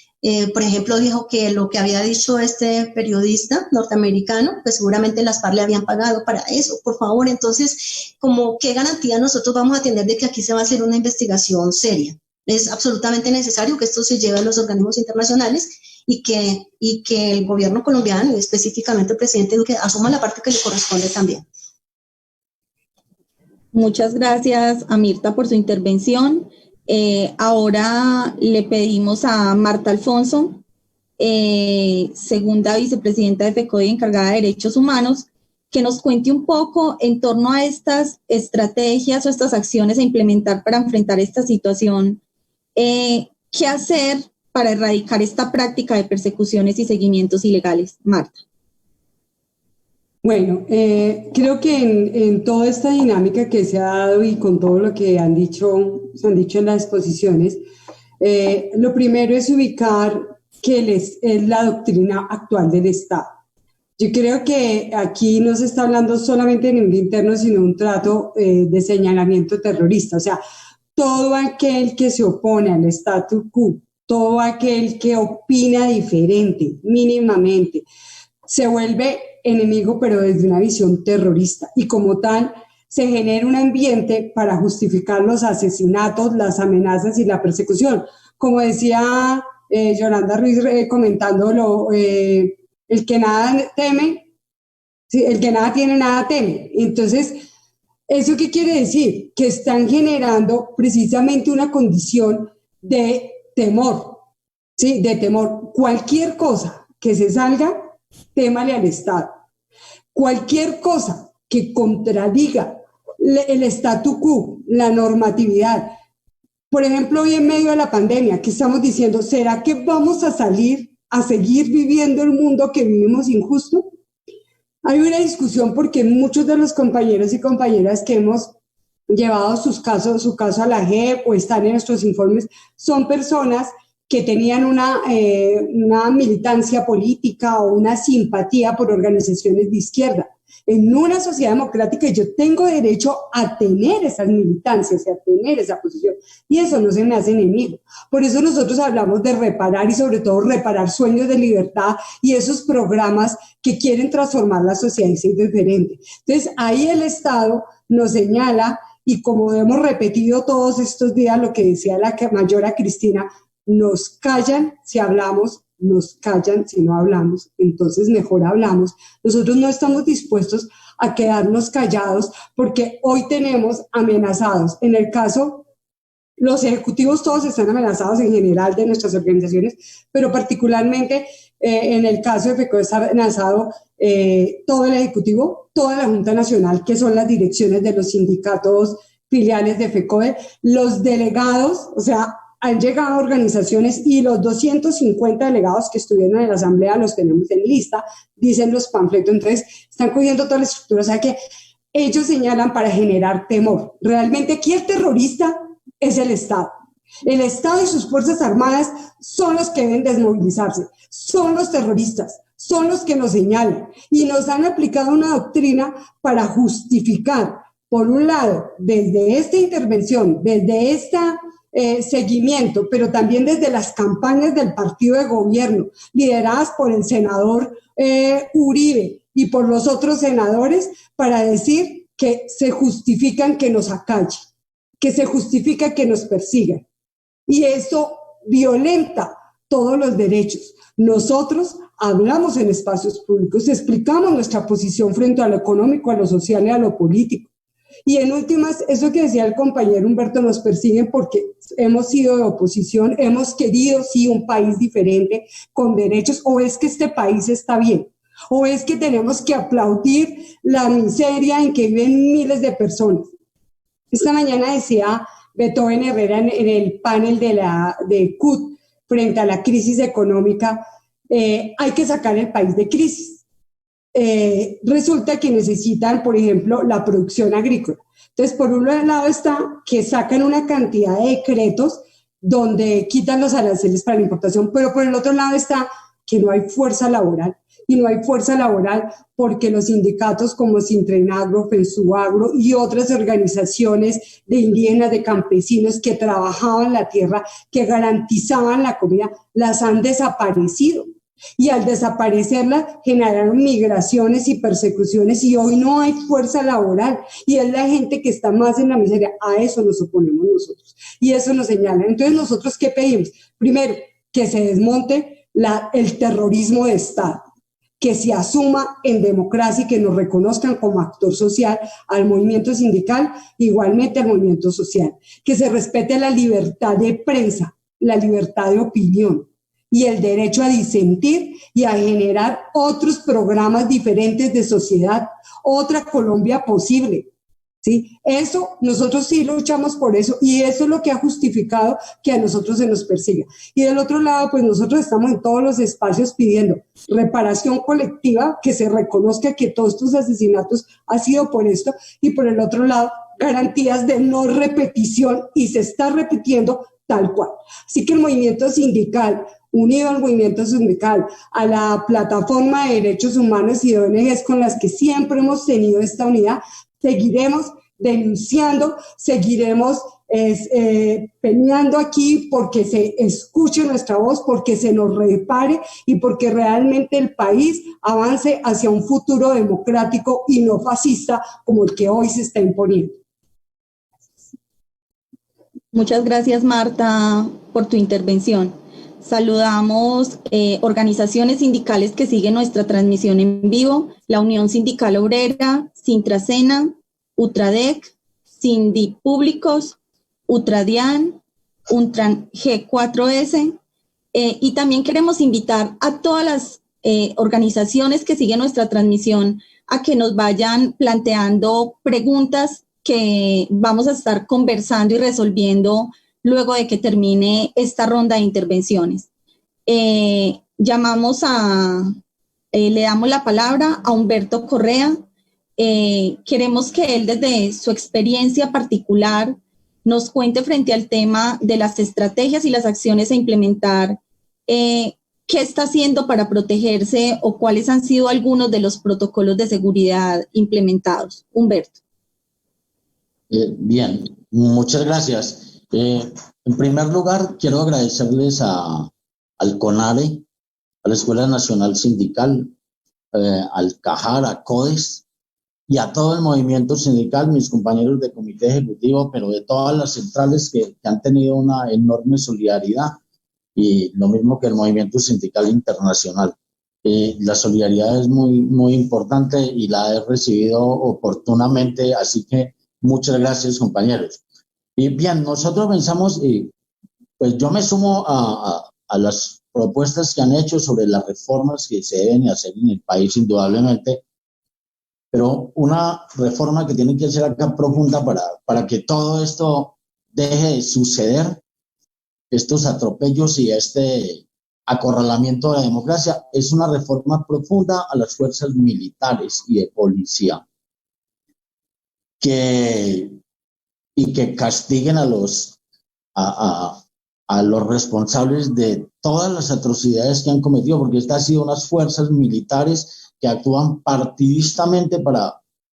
Por ejemplo, dijo que lo que había dicho este periodista norteamericano, pues seguramente las FARC le habían pagado para eso, por favor. Entonces, como qué garantía nosotros vamos a tener de que aquí se va a hacer una investigación seria. Es absolutamente necesario que esto se lleve a los organismos internacionales y que el gobierno colombiano, y específicamente el presidente Duque, asuma la parte que le corresponde también.
Muchas gracias a Mirta por su intervención. Ahora le pedimos a Marta Alfonso, segunda vicepresidenta de FECODE encargada de Derechos Humanos, que nos cuente un poco en torno a estas estrategias o estas acciones a implementar para enfrentar esta situación. ¿Qué hacer para erradicar esta práctica de persecuciones y seguimientos ilegales? Marta.
Bueno, creo que en toda esta dinámica que se ha dado y con todo lo que se han dicho en las exposiciones, lo primero es ubicar que es la doctrina actual del Estado. Yo creo que aquí no se está hablando solamente de nivel interno, sino un trato de señalamiento terrorista. O sea, todo aquel que se opone al statu quo, todo aquel que opina diferente, mínimamente, se vuelve enemigo, pero desde una visión terrorista. Y como tal, se genera un ambiente para justificar los asesinatos, las amenazas y la persecución. Como decía Yolanda Ruiz comentándolo, el que nada teme, sí, el que nada tiene, nada teme. Entonces, ¿eso qué quiere decir? Que están generando precisamente una condición de temor, ¿sí? De temor. Cualquier cosa que se salga, témale al Estado. Cualquier cosa que contradiga el statu quo, la normatividad. Por ejemplo, hoy en medio de la pandemia, ¿qué estamos diciendo? ¿Será que vamos a salir a seguir viviendo el mundo que vivimos injusto? Hay una discusión porque muchos de los compañeros y compañeras que hemos llevado su caso a la JEP o están en nuestros informes son personas que tenían una militancia política o una simpatía por organizaciones de izquierda. En una sociedad democrática yo tengo derecho a tener esas militancias y a tener esa posición, y eso no se me hace enemigo. Por eso nosotros hablamos de reparar y sobre todo reparar sueños de libertad y esos programas que quieren transformar la sociedad y ser diferente. Entonces ahí el Estado nos señala, y como hemos repetido todos estos días lo que decía la mayora Cristina, nos callan si hablamos, nos callan si no hablamos, entonces mejor hablamos. Nosotros no estamos dispuestos a quedarnos callados porque hoy tenemos amenazados. En el caso, los ejecutivos todos están amenazados en general de nuestras organizaciones, pero particularmente en el caso de FECODE está amenazado todo el ejecutivo, toda la Junta Nacional, que son las direcciones de los sindicatos filiales de FECODE, los delegados, o sea, han llegado organizaciones y los 250 delegados que estuvieron en la asamblea los tenemos en lista, dicen los panfletos. Entonces están cogiendo toda la estructura, o sea que ellos señalan para generar temor. Realmente aquí el terrorista es el Estado. El Estado y sus Fuerzas Armadas son los que deben desmovilizarse, son los terroristas, son los que nos señalan y nos han aplicado una doctrina para justificar, por un lado, desde esta intervención, desde esta seguimiento, pero también desde las campañas del partido de gobierno, lideradas por el senador Uribe y por los otros senadores, para decir que se justifican que nos acallen, que se justifica que nos persigan. Y eso violenta todos los derechos. Nosotros hablamos en espacios públicos, explicamos nuestra posición frente a lo económico, a lo social y a lo político. Y en últimas, eso que decía el compañero Humberto, nos persiguen porque hemos sido de oposición, hemos querido, sí, un país diferente, con derechos, o es que este país está bien, o es que tenemos que aplaudir la miseria en que viven miles de personas. Esta mañana decía Beethoven Herrera en el panel de CUT frente a la crisis económica, hay que sacar el país de crisis. resulta que necesitan, por ejemplo, la producción agrícola. Entonces, por un lado está que sacan una cantidad de decretos donde quitan los aranceles para la importación, pero por el otro lado está que no hay fuerza laboral. Y no hay fuerza laboral porque los sindicatos como Sintrenagro, Fensuagro y otras organizaciones de indígenas, de campesinos que trabajaban la tierra, que garantizaban la comida, las han desaparecido. Y al desaparecerlas generaron migraciones y persecuciones y hoy no hay fuerza laboral y es la gente que está más en la miseria. A eso nos oponemos nosotros y eso nos señala. Entonces, ¿nosotros qué pedimos? Primero, que se desmonte el terrorismo de Estado, que se asuma en democracia y que nos reconozcan como actor social al movimiento sindical, igualmente al movimiento social, que se respete la libertad de prensa, la libertad de opinión y el derecho a disentir y a generar otros programas diferentes de sociedad, otra Colombia posible. ¿Sí? Eso, nosotros sí luchamos por eso y eso es lo que ha justificado que a nosotros se nos persiga. Y del otro lado, pues nosotros estamos en todos los espacios pidiendo reparación colectiva, que se reconozca que todos estos asesinatos han sido por esto y por el otro lado, garantías de no repetición y se está repitiendo tal cual. Así que el movimiento sindical, unido al movimiento sindical, a la plataforma de derechos humanos y de ONGs con las que siempre hemos tenido esta unidad, seguiremos denunciando, seguiremos peleando aquí porque se escuche nuestra voz, porque se nos repare y porque realmente el país avance hacia un futuro democrático y no fascista como el que hoy se está imponiendo.
Muchas gracias, Marta, por tu intervención. Saludamos organizaciones sindicales que siguen nuestra transmisión en vivo: la Unión Sindical Obrera, Sintracena, Utradec, Sindipúblicos, Utradian, Untran G4S, y también queremos invitar a todas las organizaciones que siguen nuestra transmisión a que nos vayan planteando preguntas que vamos a estar conversando y resolviendo luego de que termine esta ronda de intervenciones. Le damos la palabra a Humberto Correa. Queremos que él, desde su experiencia particular, nos cuente frente al tema de las estrategias y las acciones a implementar, qué está haciendo para protegerse o cuáles han sido algunos de los protocolos de seguridad implementados. Humberto.
Bien, muchas gracias. En primer lugar, quiero agradecerles al CONARE, a la Escuela Nacional Sindical, al CAJAR, a CODES y a todo el movimiento sindical, mis compañeros de comité ejecutivo, pero de todas las centrales que han tenido una enorme solidaridad, y lo mismo que el movimiento sindical internacional. La solidaridad es muy, muy importante y la he recibido oportunamente, así que muchas gracias, compañeros. Y bien, nosotros pensamos, pues yo me sumo a las propuestas que han hecho sobre las reformas que se deben hacer en el país, indudablemente, pero una reforma que tiene que ser acá profunda para que todo esto deje de suceder, estos atropellos y este acorralamiento de la democracia, es una reforma profunda a las fuerzas militares y de policía, y que castiguen a los responsables de todas las atrocidades que han cometido, porque estas han sido unas fuerzas militares que actúan partidistamente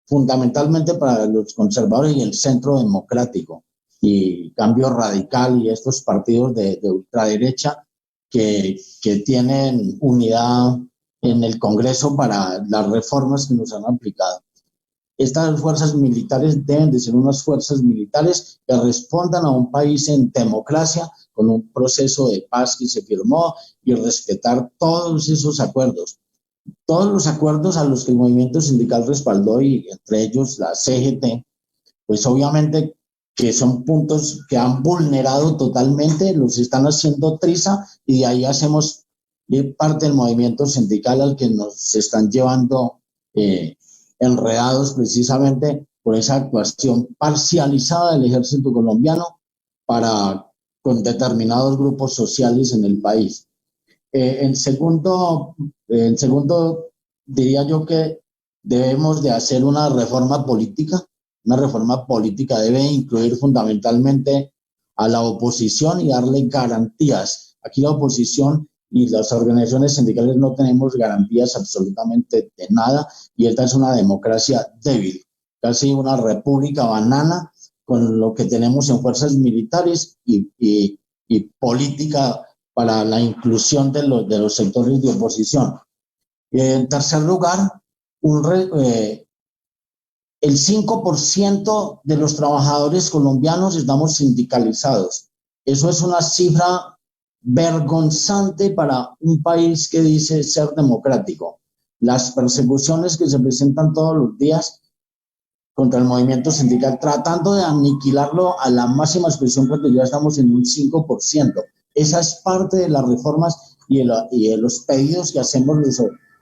fundamentalmente para los conservadores y el centro democrático y Cambio Radical y estos partidos de ultraderecha que tienen unidad en el Congreso para las reformas que nos han aplicado. Estas fuerzas militares deben de ser unas fuerzas militares que respondan a un país en democracia, con un proceso de paz que se firmó, y respetar todos esos acuerdos. Todos los acuerdos a los que el movimiento sindical respaldó, y entre ellos la CGT, pues obviamente que son puntos que han vulnerado totalmente, los están haciendo triza, y de ahí hacemos parte del movimiento sindical al que nos están llevando enredados precisamente por esa actuación parcializada del ejército colombiano con determinados grupos sociales en el país. En segundo diría yo que debemos de hacer una reforma política. Una reforma política debe incluir fundamentalmente a la oposición y darle garantías. Aquí la oposición y las organizaciones sindicales no tenemos garantías absolutamente de nada, y esta es una democracia débil, casi una república banana con lo que tenemos en fuerzas militares y política para la inclusión de los sectores de oposición. En tercer lugar, el 5% de los trabajadores colombianos estamos sindicalizados. Eso es una cifra vergonzante para un país que dice ser democrático. Las persecuciones que se presentan todos los días contra el movimiento sindical, tratando de aniquilarlo a la máxima expresión cuando ya estamos en un 5%. Esa es parte de las reformas y de los pedidos que hacemos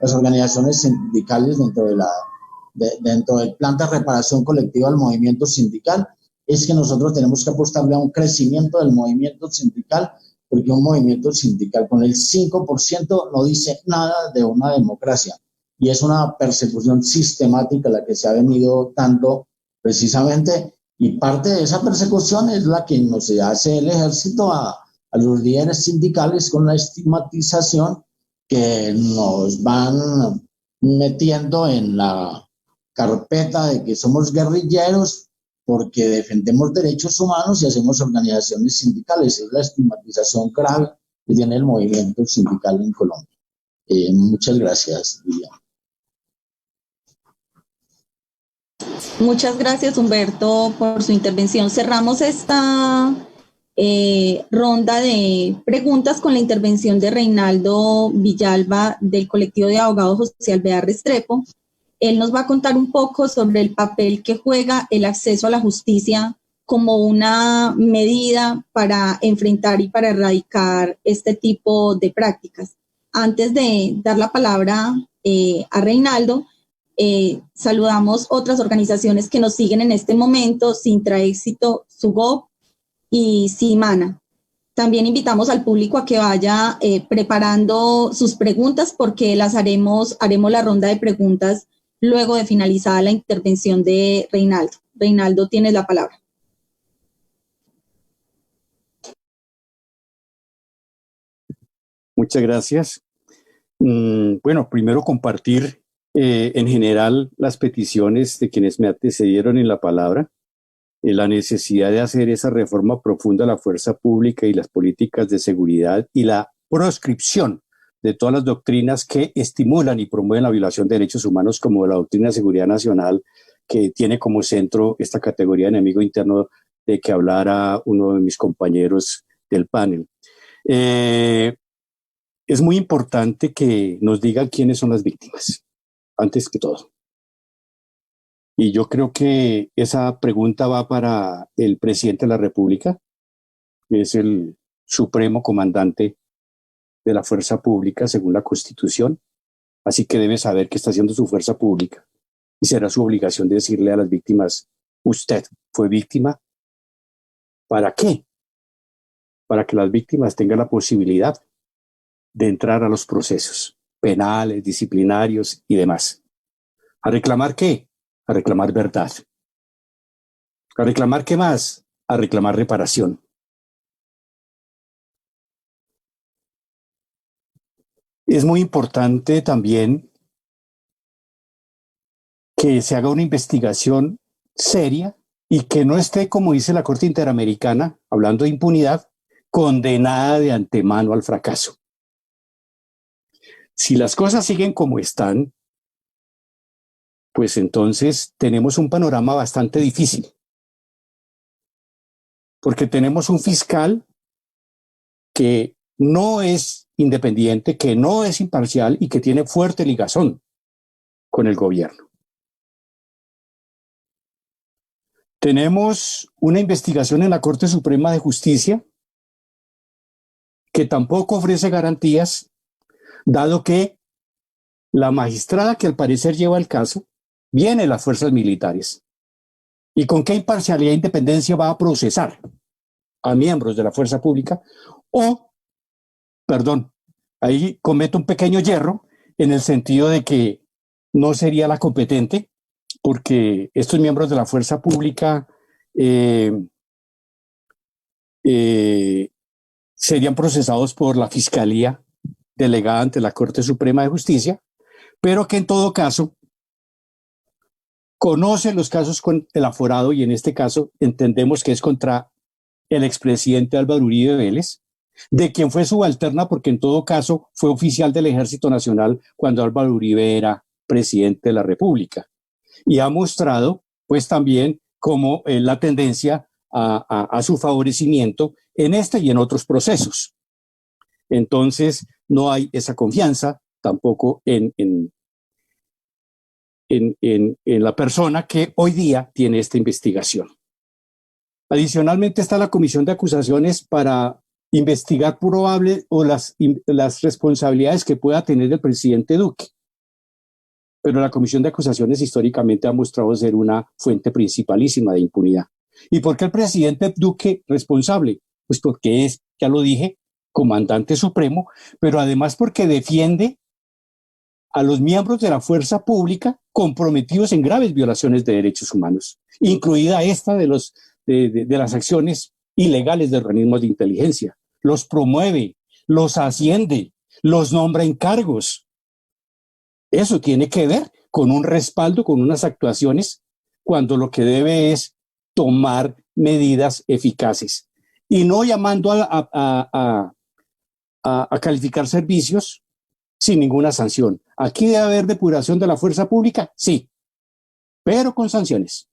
las organizaciones sindicales dentro del plan de reparación colectiva del movimiento sindical. Es que nosotros tenemos que apostarle a un crecimiento del movimiento sindical, porque un movimiento sindical con el 5% no dice nada de una democracia, y es una persecución sistemática la que se ha venido dando precisamente, y parte de esa persecución es la que nos hace el ejército a los líderes sindicales con la estigmatización que nos van metiendo en la carpeta de que somos guerrilleros porque defendemos derechos humanos y hacemos organizaciones sindicales. Es la estigmatización grave que tiene el movimiento sindical en Colombia. Muchas gracias, Viviana.
Muchas gracias, Humberto, por su intervención. Cerramos esta ronda de preguntas con la intervención de Reinaldo Villalba del colectivo de abogados José Alvear Restrepo. Él nos va a contar un poco sobre el papel que juega el acceso a la justicia como una medida para enfrentar y para erradicar este tipo de prácticas. Antes de dar la palabra a Reinaldo, saludamos otras organizaciones que nos siguen en este momento: Sintra Éxito, SUGOP y Simana. También invitamos al público a que vaya preparando sus preguntas, porque haremos la ronda de preguntas luego de finalizada la intervención de Reinaldo. Reinaldo, tienes la palabra.
Muchas gracias. Bueno, primero compartir en general las peticiones de quienes me antecedieron en la palabra, la necesidad de hacer esa reforma profunda a la fuerza pública y las políticas de seguridad, y la proscripción de todas las doctrinas que estimulan y promueven la violación de derechos humanos, como la doctrina de seguridad nacional, que tiene como centro esta categoría de enemigo interno de que hablara uno de mis compañeros del panel. Es muy importante que nos digan quiénes son las víctimas, antes que todo. Y yo creo que esa pregunta va para el presidente de la República, que es el supremo comandante de la fuerza pública según la Constitución, así que debe saber que está haciendo su fuerza pública, y será su obligación de decirle a las víctimas: usted fue víctima. ¿Para qué? Para que las víctimas tengan la posibilidad de entrar a los procesos penales, disciplinarios y demás. ¿A reclamar qué? A reclamar verdad. ¿A reclamar qué más? A reclamar reparación. Es muy importante también que se haga una investigación seria y que no esté, como dice la Corte Interamericana, hablando de impunidad, condenada de antemano al fracaso. Si las cosas siguen como están, pues entonces tenemos un panorama bastante difícil, porque tenemos un fiscal que no es independiente, que no es imparcial y que tiene fuerte ligazón con el gobierno. Tenemos una investigación en la Corte Suprema de Justicia que tampoco ofrece garantías, dado que la magistrada que al parecer lleva el caso viene de las fuerzas militares. ¿Y con qué imparcialidad e independencia va a procesar a miembros de la fuerza pública? Ahí cometo un pequeño yerro, en el sentido de que no sería la competente, porque estos miembros de la fuerza pública serían procesados por la Fiscalía delegada ante la Corte Suprema de Justicia, pero que en todo caso conoce los casos con el aforado, y en este caso entendemos que es contra el expresidente Álvaro Uribe Vélez, de quien fue subalterna, porque en todo caso fue oficial del Ejército Nacional cuando Álvaro Uribe era presidente de la República. Y ha mostrado, pues, también cómo la tendencia a su favorecimiento en este y en otros procesos. Entonces, no hay esa confianza tampoco en la persona que hoy día tiene esta investigación. Adicionalmente está la comisión de acusaciones para investigar probables o las responsabilidades que pueda tener el presidente Duque. Pero la comisión de acusaciones históricamente ha mostrado ser una fuente principalísima de impunidad. ¿Y por qué el presidente Duque responsable? Pues porque es, ya lo dije, comandante supremo, pero además porque defiende a los miembros de la fuerza pública comprometidos en graves violaciones de derechos humanos, incluida esta de las acciones ilegales de organismos de inteligencia. Los promueve, los asciende, los nombra en cargos. Eso tiene que ver con un respaldo, con unas actuaciones, cuando lo que debe es tomar medidas eficaces y no llamando a calificar servicios sin ninguna sanción. ¿Aquí debe haber depuración de la fuerza pública? Sí, pero con sanciones.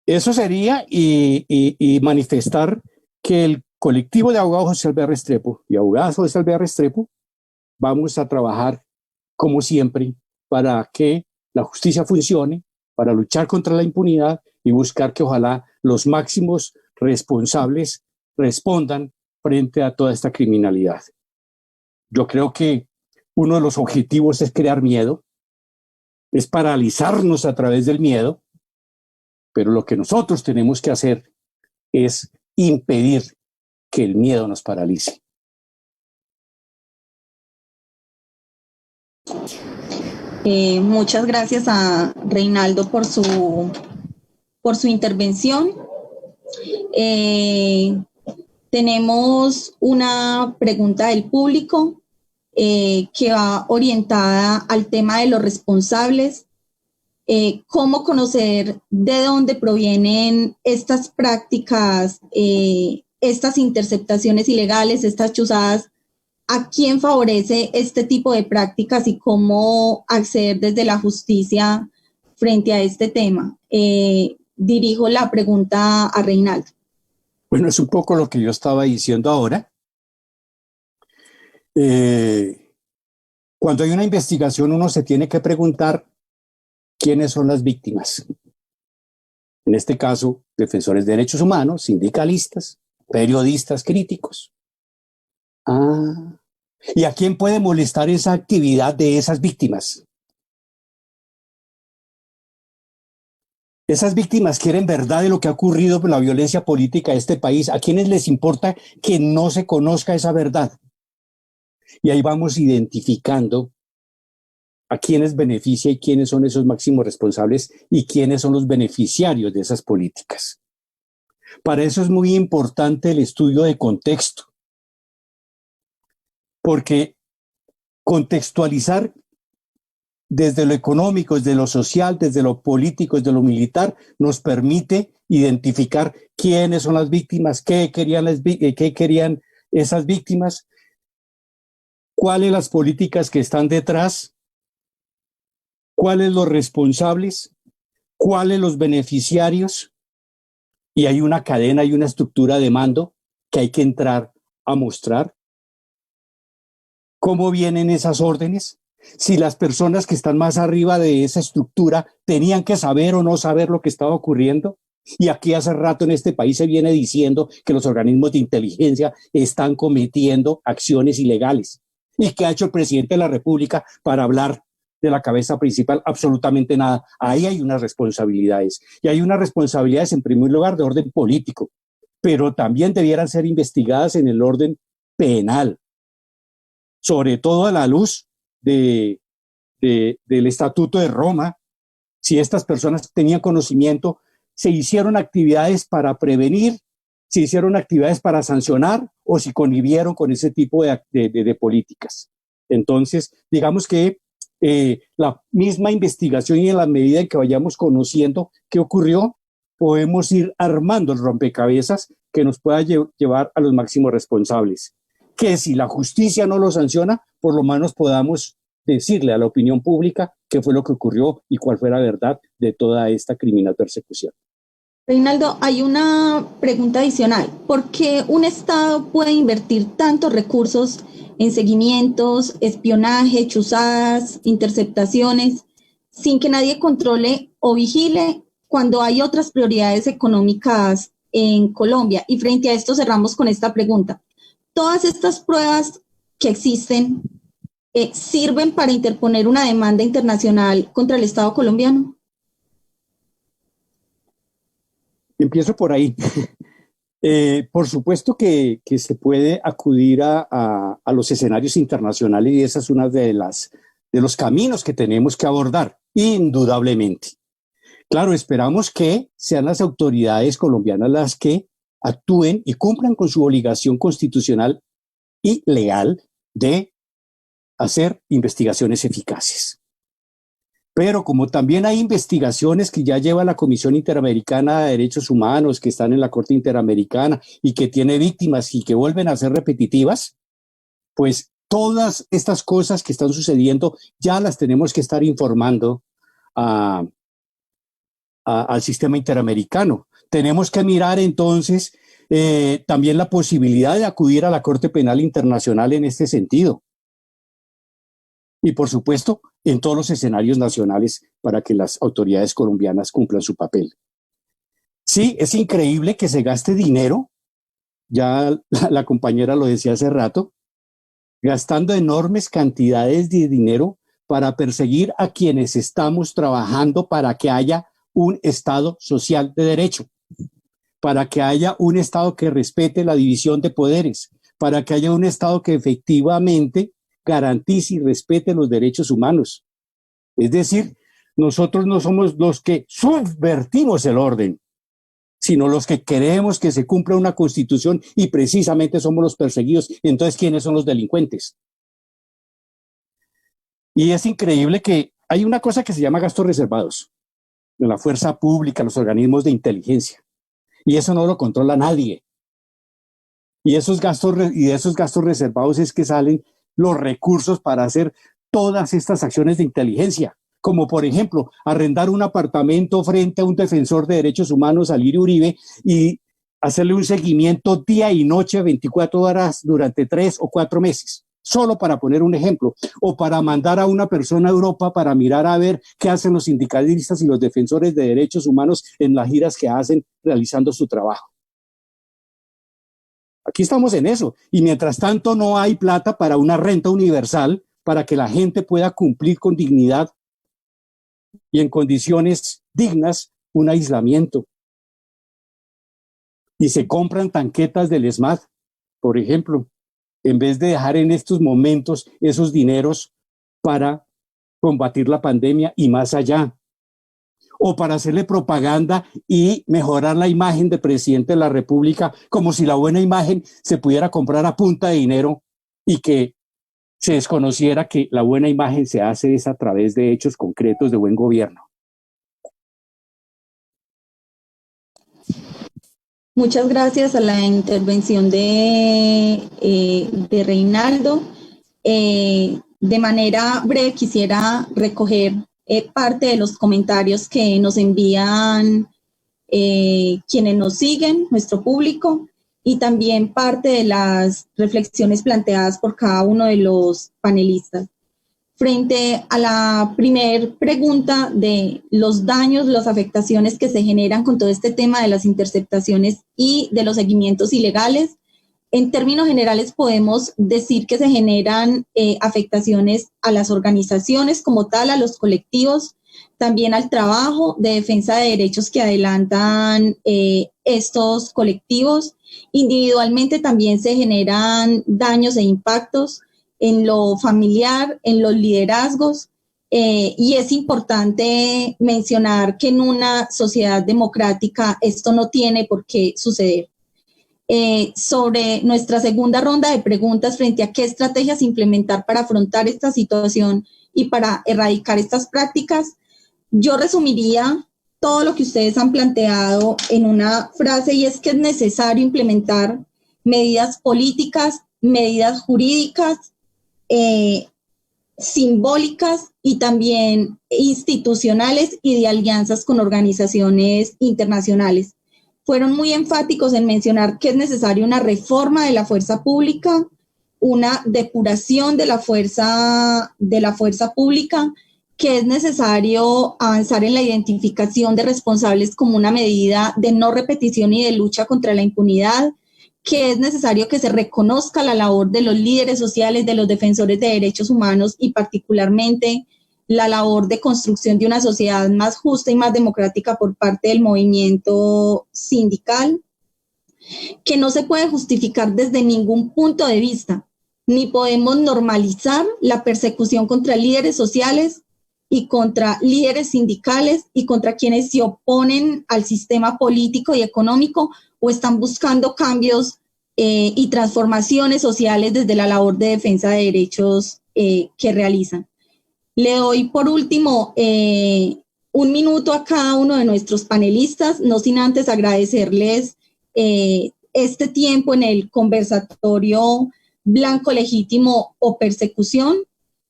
Eso sería y manifestar que el colectivo de abogados José Alvear Restrepo y abogadas José Alvear Restrepo vamos a trabajar como siempre para que la justicia funcione, para luchar contra la impunidad y buscar que ojalá los máximos responsables respondan frente a toda esta criminalidad. Yo creo que uno de los objetivos es crear miedo, es paralizarnos a través del miedo, pero lo que nosotros tenemos que hacer es impedir que el miedo nos paralice.
Muchas gracias a Reinaldo por su intervención. Tenemos una pregunta del público que va orientada al tema de los responsables. ¿Cómo conocer de dónde provienen estas prácticas, estas interceptaciones ilegales, estas chuzadas? ¿A quién favorece este tipo de prácticas y cómo acceder desde la justicia frente a este tema? Dirijo la pregunta a Reinaldo.
Bueno, es un poco lo que yo estaba diciendo ahora. Cuando hay una investigación, uno se tiene que preguntar quiénes son las víctimas. En este caso, defensores de derechos humanos, sindicalistas, periodistas críticos. ¿Y a quién puede molestar esa actividad de esas víctimas? Esas víctimas quieren verdad de lo que ha ocurrido con la violencia política de este país. ¿A quiénes les importa que no se conozca esa verdad? Y ahí vamos identificando a quiénes beneficia y quiénes son esos máximos responsables y quiénes son los beneficiarios de esas políticas. Para eso es muy importante el estudio de contexto, porque contextualizar desde lo económico, desde lo social, desde lo político, desde lo militar, nos permite identificar quiénes son las víctimas, qué querían esas víctimas, cuáles las políticas que están detrás, cuáles los responsables, cuáles los beneficiarios, y hay una cadena y una estructura de mando que hay que entrar a mostrar. ¿Cómo vienen esas órdenes? Si las personas que están más arriba de esa estructura tenían que saber o no saber lo que estaba ocurriendo. Y aquí hace rato en este país se viene diciendo que los organismos de inteligencia están cometiendo acciones ilegales. ¿Y qué ha hecho el presidente de la República para hablar de la cabeza principal? Absolutamente nada. Ahí hay unas responsabilidades. Y hay unas responsabilidades en primer lugar de orden político, pero también debieran ser investigadas en el orden penal, sobre todo a la luz de del Estatuto de Roma, si estas personas tenían conocimiento, se hicieron actividades para prevenir, se hicieron actividades para sancionar o si convivieron con ese tipo de políticas. Entonces, digamos que la misma investigación y en la medida en que vayamos conociendo qué ocurrió, podemos ir armando el rompecabezas que nos pueda llevar a los máximos responsables. Que si la justicia no lo sanciona, por lo menos podamos decirle a la opinión pública qué fue lo que ocurrió y cuál fue la verdad de toda esta criminal persecución.
Reinaldo, hay una pregunta adicional. ¿Por qué un Estado puede invertir tantos recursos en seguimientos, espionaje, chuzadas, interceptaciones, sin que nadie controle o vigile cuando hay otras prioridades económicas en Colombia? Y frente a esto cerramos con esta pregunta. ¿Todas estas pruebas que existen sirven para interponer una demanda internacional contra el Estado colombiano?
Empiezo por ahí. Por supuesto que se puede acudir a los escenarios internacionales y esa es una de los caminos que tenemos que abordar, indudablemente. Claro, esperamos que sean las autoridades colombianas las que actúen y cumplan con su obligación constitucional y legal de hacer investigaciones eficaces. Pero como también hay investigaciones que ya lleva la Comisión Interamericana de Derechos Humanos, que están en la Corte Interamericana y que tiene víctimas y que vuelven a ser repetitivas, pues todas estas cosas que están sucediendo ya las tenemos que estar informando al sistema interamericano. Tenemos que mirar entonces también la posibilidad de acudir a la Corte Penal Internacional en este sentido. Y por supuesto, en todos los escenarios nacionales para que las autoridades colombianas cumplan su papel. Sí, es increíble que se gaste dinero, ya la compañera lo decía hace rato, gastando enormes cantidades de dinero para perseguir a quienes estamos trabajando para que haya un Estado social de derecho, para que haya un Estado que respete la división de poderes, para que haya un Estado que efectivamente garantice y respete los derechos humanos. Es decir, nosotros no somos los que subvertimos el orden, sino los que queremos que se cumpla una constitución y precisamente somos los perseguidos. Entonces, ¿quiénes son los delincuentes? Y es increíble que hay una cosa que se llama gastos reservados en la fuerza pública, los organismos de inteligencia, y eso no lo controla nadie. Y de esos gastos reservados es que salen los recursos para hacer todas estas acciones de inteligencia, como por ejemplo, arrendar un apartamento frente a un defensor de derechos humanos, Alirio Uribe, y hacerle un seguimiento día y noche, 24 horas durante 3 o 4 meses, solo para poner un ejemplo, o para mandar a una persona a Europa para mirar a ver qué hacen los sindicalistas y los defensores de derechos humanos en las giras que hacen realizando su trabajo. Aquí estamos en eso. Y mientras tanto no hay plata para una renta universal para que la gente pueda cumplir con dignidad y en condiciones dignas un aislamiento. Y se compran tanquetas del ESMAD, por ejemplo, en vez de dejar en estos momentos esos dineros para combatir la pandemia y más allá. O para hacerle propaganda y mejorar la imagen del presidente de la República, como si la buena imagen se pudiera comprar a punta de dinero y que se desconociera que la buena imagen se hace a través de hechos concretos de buen gobierno.
Muchas gracias a la intervención de Reinaldo. De manera breve quisiera recoger parte de los comentarios que nos envían quienes nos siguen, nuestro público, y también parte de las reflexiones planteadas por cada uno de los panelistas. Frente a la primer pregunta de los daños, las afectaciones que se generan con todo este tema de las interceptaciones y de los seguimientos ilegales, en términos generales podemos decir que se generan afectaciones a las organizaciones como tal, a los colectivos, también al trabajo de defensa de derechos que adelantan estos colectivos. Individualmente también se generan daños e impactos en lo familiar, en los liderazgos, Y es importante mencionar que en una sociedad democrática esto no tiene por qué suceder. Sobre nuestra segunda ronda de preguntas frente a qué estrategias implementar para afrontar esta situación y para erradicar estas prácticas, yo resumiría todo lo que ustedes han planteado en una frase, y es que es necesario implementar medidas políticas, medidas jurídicas, simbólicas y también institucionales y de alianzas con organizaciones internacionales. Fueron muy enfáticos en mencionar que es necesaria una reforma de la fuerza pública, una depuración de la fuerza pública, que es necesario avanzar en la identificación de responsables como una medida de no repetición y de lucha contra la impunidad, que es necesario que se reconozca la labor de los líderes sociales, de los defensores de derechos humanos y particularmente la labor de construcción de una sociedad más justa y más democrática por parte del movimiento sindical, que no se puede justificar desde ningún punto de vista, ni podemos normalizar la persecución contra líderes sociales y contra líderes sindicales y contra quienes se oponen al sistema político y económico o están buscando cambios y transformaciones sociales desde la labor de defensa de derechos que realizan. Le doy por último 1 minuto a cada uno de nuestros panelistas, no sin antes agradecerles este tiempo en el conversatorio Blanco Legítimo o Persecución,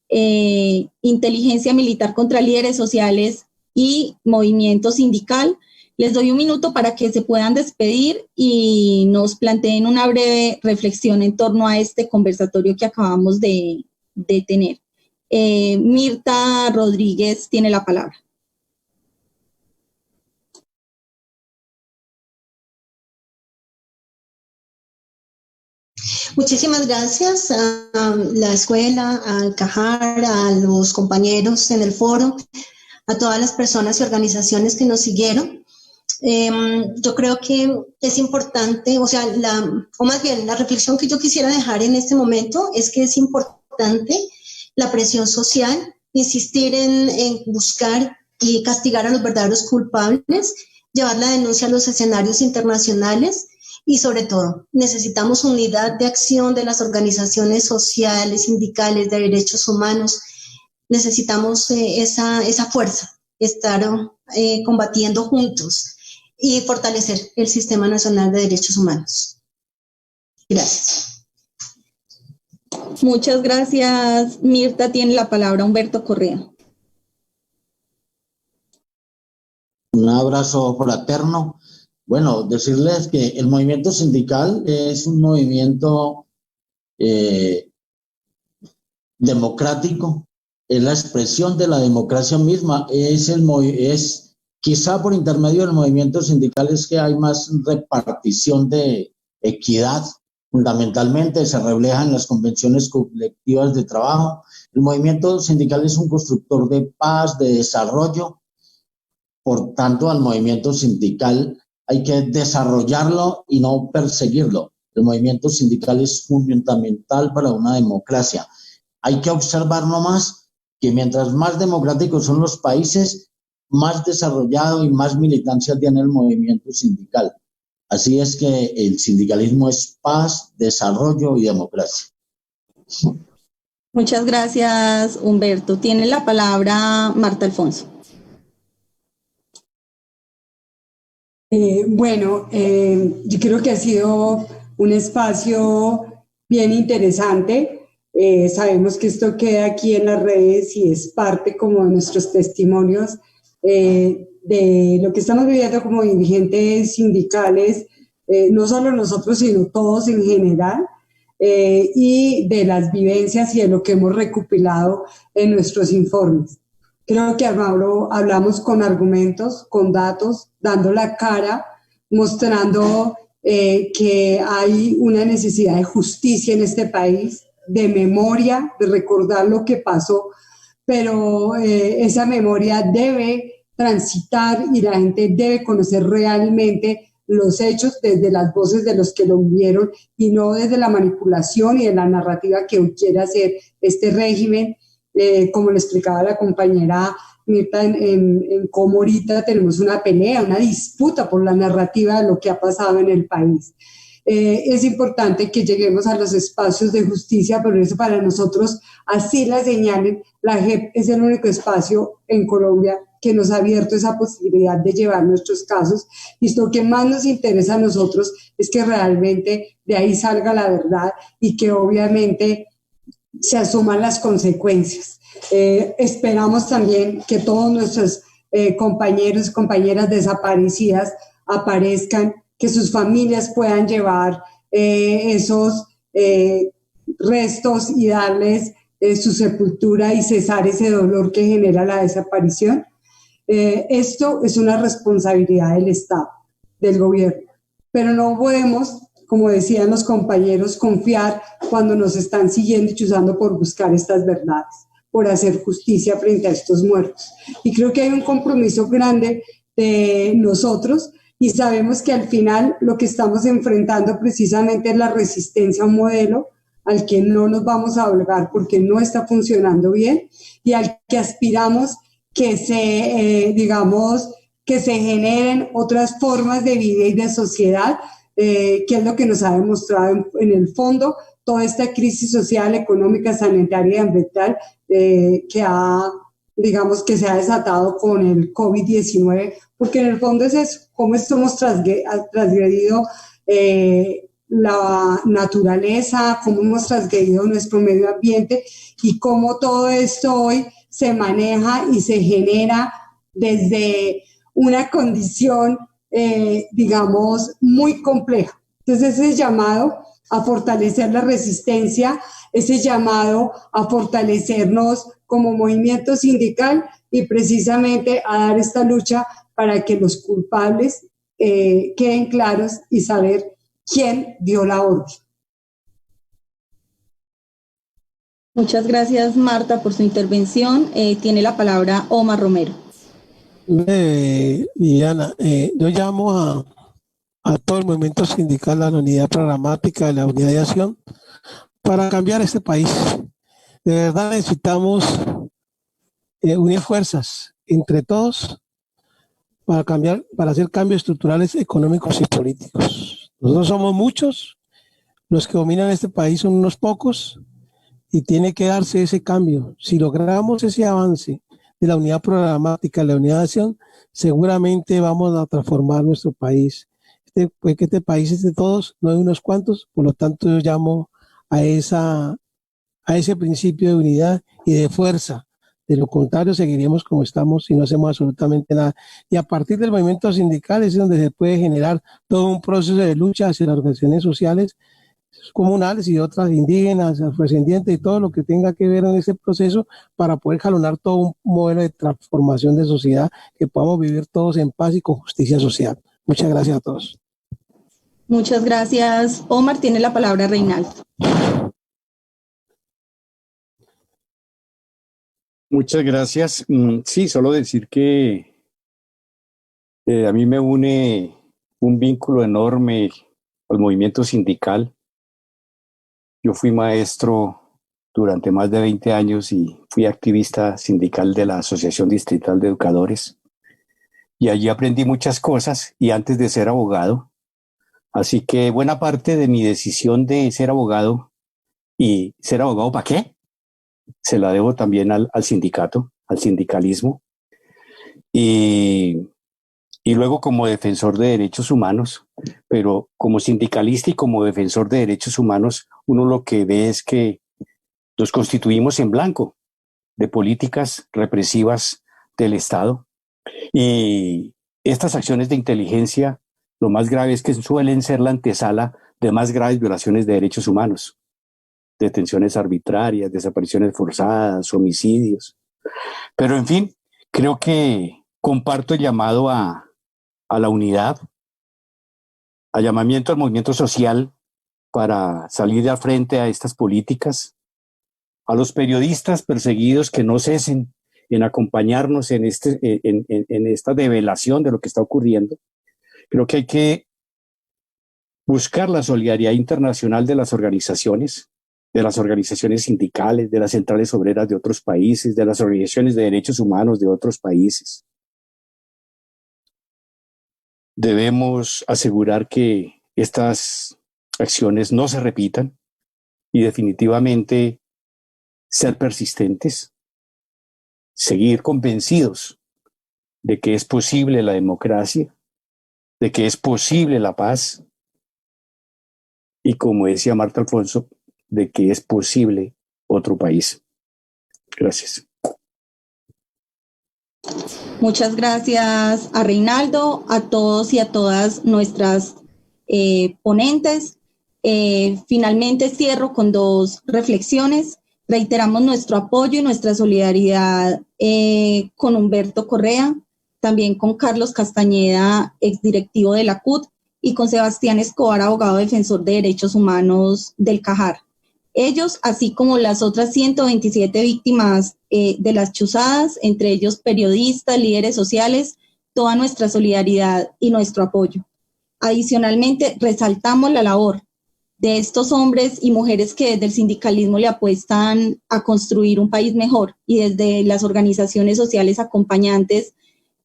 Inteligencia Militar contra Líderes Sociales y Movimiento Sindical. Les doy 1 minuto para que se puedan despedir y nos planteen una breve reflexión en torno a este conversatorio que acabamos de tener. Mirta Rodríguez tiene la palabra.
Muchísimas gracias a la escuela, al CAJAR, a los compañeros en el foro, a todas las personas y organizaciones que nos siguieron. Yo creo que es importante, o más bien la reflexión que yo quisiera dejar en este momento es que es importante la presión social, insistir en buscar y castigar a los verdaderos culpables, llevar la denuncia a los escenarios internacionales y sobre todo necesitamos unidad de acción de las organizaciones sociales, sindicales, de derechos humanos. Necesitamos esa fuerza, estar combatiendo juntos y fortalecer el Sistema Nacional de Derechos Humanos. Gracias.
Muchas gracias, Mirta. Tiene la palabra Humberto Correa.
Un abrazo fraterno. Bueno, decirles que el movimiento sindical es un movimiento democrático, es la expresión de la democracia misma, es quizá por intermedio del movimiento sindical es que hay más repartición de equidad, fundamentalmente se refleja en las convenciones colectivas de trabajo. El movimiento sindical es un constructor de paz, de desarrollo, por tanto al movimiento sindical hay que desarrollarlo y no perseguirlo. El movimiento sindical es fundamental para una democracia. Hay que observar nomás que mientras más democráticos son los países, más desarrollado y más militancia tiene el movimiento sindical. Así es que el sindicalismo es paz, desarrollo y democracia.
Muchas gracias, Humberto. Tiene la palabra Marta Alfonso.
Yo creo que ha sido un espacio bien interesante. Sabemos que esto queda aquí en las redes y es parte como de nuestros testimonios de lo que estamos viviendo como dirigentes sindicales, no solo nosotros, sino todos en general, y de las vivencias y de lo que hemos recopilado en nuestros informes. Creo que hablamos con argumentos, con datos, dando la cara, mostrando que hay una necesidad de justicia en este país, de memoria, de recordar lo que pasó, pero esa memoria debe transitar y la gente debe conocer realmente los hechos desde las voces de los que lo vivieron y no desde la manipulación y de la narrativa que hoy quiere hacer este régimen como le explicaba la compañera Mirta, en cómo ahorita tenemos una pelea, una disputa por la narrativa de lo que ha pasado en el país. Es importante que lleguemos a los espacios de justicia, pero eso para nosotros, así la señalen, la JEP es el único espacio en Colombia que nos ha abierto esa posibilidad de llevar nuestros casos, y lo que más nos interesa a nosotros es que realmente de ahí salga la verdad y que obviamente se asuman las consecuencias. Esperamos también que todos nuestros compañeros y compañeras desaparecidas aparezcan, que sus familias puedan llevar esos restos y darles su sepultura y cesar ese dolor que genera la desaparición. Esto es una responsabilidad del Estado, del gobierno, pero no podemos, como decían los compañeros, confiar cuando nos están siguiendo y chuzando por buscar estas verdades, por hacer justicia frente a estos muertos. Y creo que hay un compromiso grande de nosotros, y sabemos que al final lo que estamos enfrentando precisamente es la resistencia a un modelo al que no nos vamos a doblegar porque no está funcionando bien, y al que aspiramos que que se generen otras formas de vida y de sociedad, que es lo que nos ha demostrado en el fondo toda esta crisis social, económica, sanitaria y ambiental que se ha desatado con el COVID-19, porque en el fondo es eso, cómo hemos transgredido la naturaleza, cómo hemos transgredido nuestro medio ambiente, y cómo todo esto hoy se maneja y se genera desde una condición, muy compleja. Entonces, ese llamado a fortalecer la resistencia, ese llamado a fortalecernos como movimiento sindical y precisamente a dar esta lucha para que los culpables queden claros y saber quién dio la orden.
Muchas gracias, Marta, por su intervención. Tiene la palabra Omar Romero.
Liliana, yo llamo a todo el movimiento sindical, a la unidad programática, a la unidad de acción, para cambiar este país. De verdad necesitamos unir fuerzas entre todos para cambiar, para hacer cambios estructurales económicos y políticos. Nosotros somos muchos, los que dominan este país son unos pocos, y tiene que darse ese cambio. Si logramos ese avance de la unidad programática, la unidad de acción, seguramente vamos a transformar nuestro país. Que este país es de todos, no de unos cuantos, por lo tanto yo llamo a ese principio de unidad y de fuerza. De lo contrario, seguiríamos como estamos y no hacemos absolutamente nada. Y a partir del movimiento sindical es donde se puede generar todo un proceso de lucha hacia las organizaciones sociales, comunales y otras indígenas, afrodescendientes y todo lo que tenga que ver en ese proceso, para poder jalonar todo un modelo de transformación de sociedad que podamos vivir todos en paz y con justicia social. Muchas gracias a todos.
Muchas gracias, Omar. Tiene la palabra Reinaldo.
Muchas gracias. Sí, solo decir que a mí me une un vínculo enorme al movimiento sindical. Yo fui maestro durante más de 20 años y fui activista sindical de la Asociación Distrital de Educadores. Y allí aprendí muchas cosas, y antes de ser abogado. Así que buena parte de mi decisión de ser abogado, y ser abogado ¿para qué?, se la debo también al sindicato, al sindicalismo. Y luego como defensor de derechos humanos, pero como sindicalista y como defensor de derechos humanos, uno lo que ve es que nos constituimos en blanco de políticas represivas del Estado. Y estas acciones de inteligencia, lo más grave es que suelen ser la antesala de más graves violaciones de derechos humanos, detenciones arbitrarias, desapariciones forzadas, homicidios. Pero en fin, creo que comparto el llamado a la unidad, al llamamiento al movimiento social para salir de frente a estas políticas, a los periodistas perseguidos que no cesen en acompañarnos en esta develación de lo que está ocurriendo. Creo que hay que buscar la solidaridad internacional de las organizaciones, de las organizaciones sindicales, de las centrales obreras de otros países, de las organizaciones de derechos humanos de otros países. Debemos asegurar que estas acciones no se repitan y definitivamente ser persistentes, seguir convencidos de que es posible la democracia, de que es posible la paz y, como decía Marta Alfonso, de que es posible otro país. Gracias.
Muchas gracias a Reinaldo, a todos y a todas nuestras ponentes. Finalmente cierro con 2 reflexiones. Reiteramos nuestro apoyo y nuestra solidaridad con Humberto Correa, también con Carlos Castañeda, exdirectivo de la CUT, y con Sebastián Escobar, abogado defensor de derechos humanos del CAJAR. Ellos, así como las otras 127 víctimas de las chuzadas, entre ellos periodistas, líderes sociales, toda nuestra solidaridad y nuestro apoyo. Adicionalmente, resaltamos la labor de estos hombres y mujeres que desde el sindicalismo le apuestan a construir un país mejor, y desde las organizaciones sociales acompañantes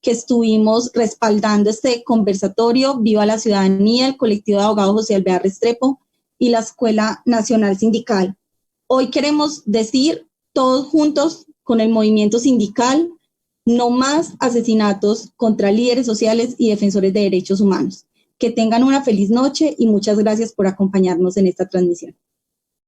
que estuvimos respaldando este conversatorio, Viva la Ciudadanía, el colectivo de abogados José Alvear Restrepo y la Escuela Nacional Sindical. Hoy queremos decir todos juntos con el movimiento sindical: no más asesinatos contra líderes sociales y defensores de derechos humanos. Que tengan una feliz noche y muchas gracias por acompañarnos en esta transmisión.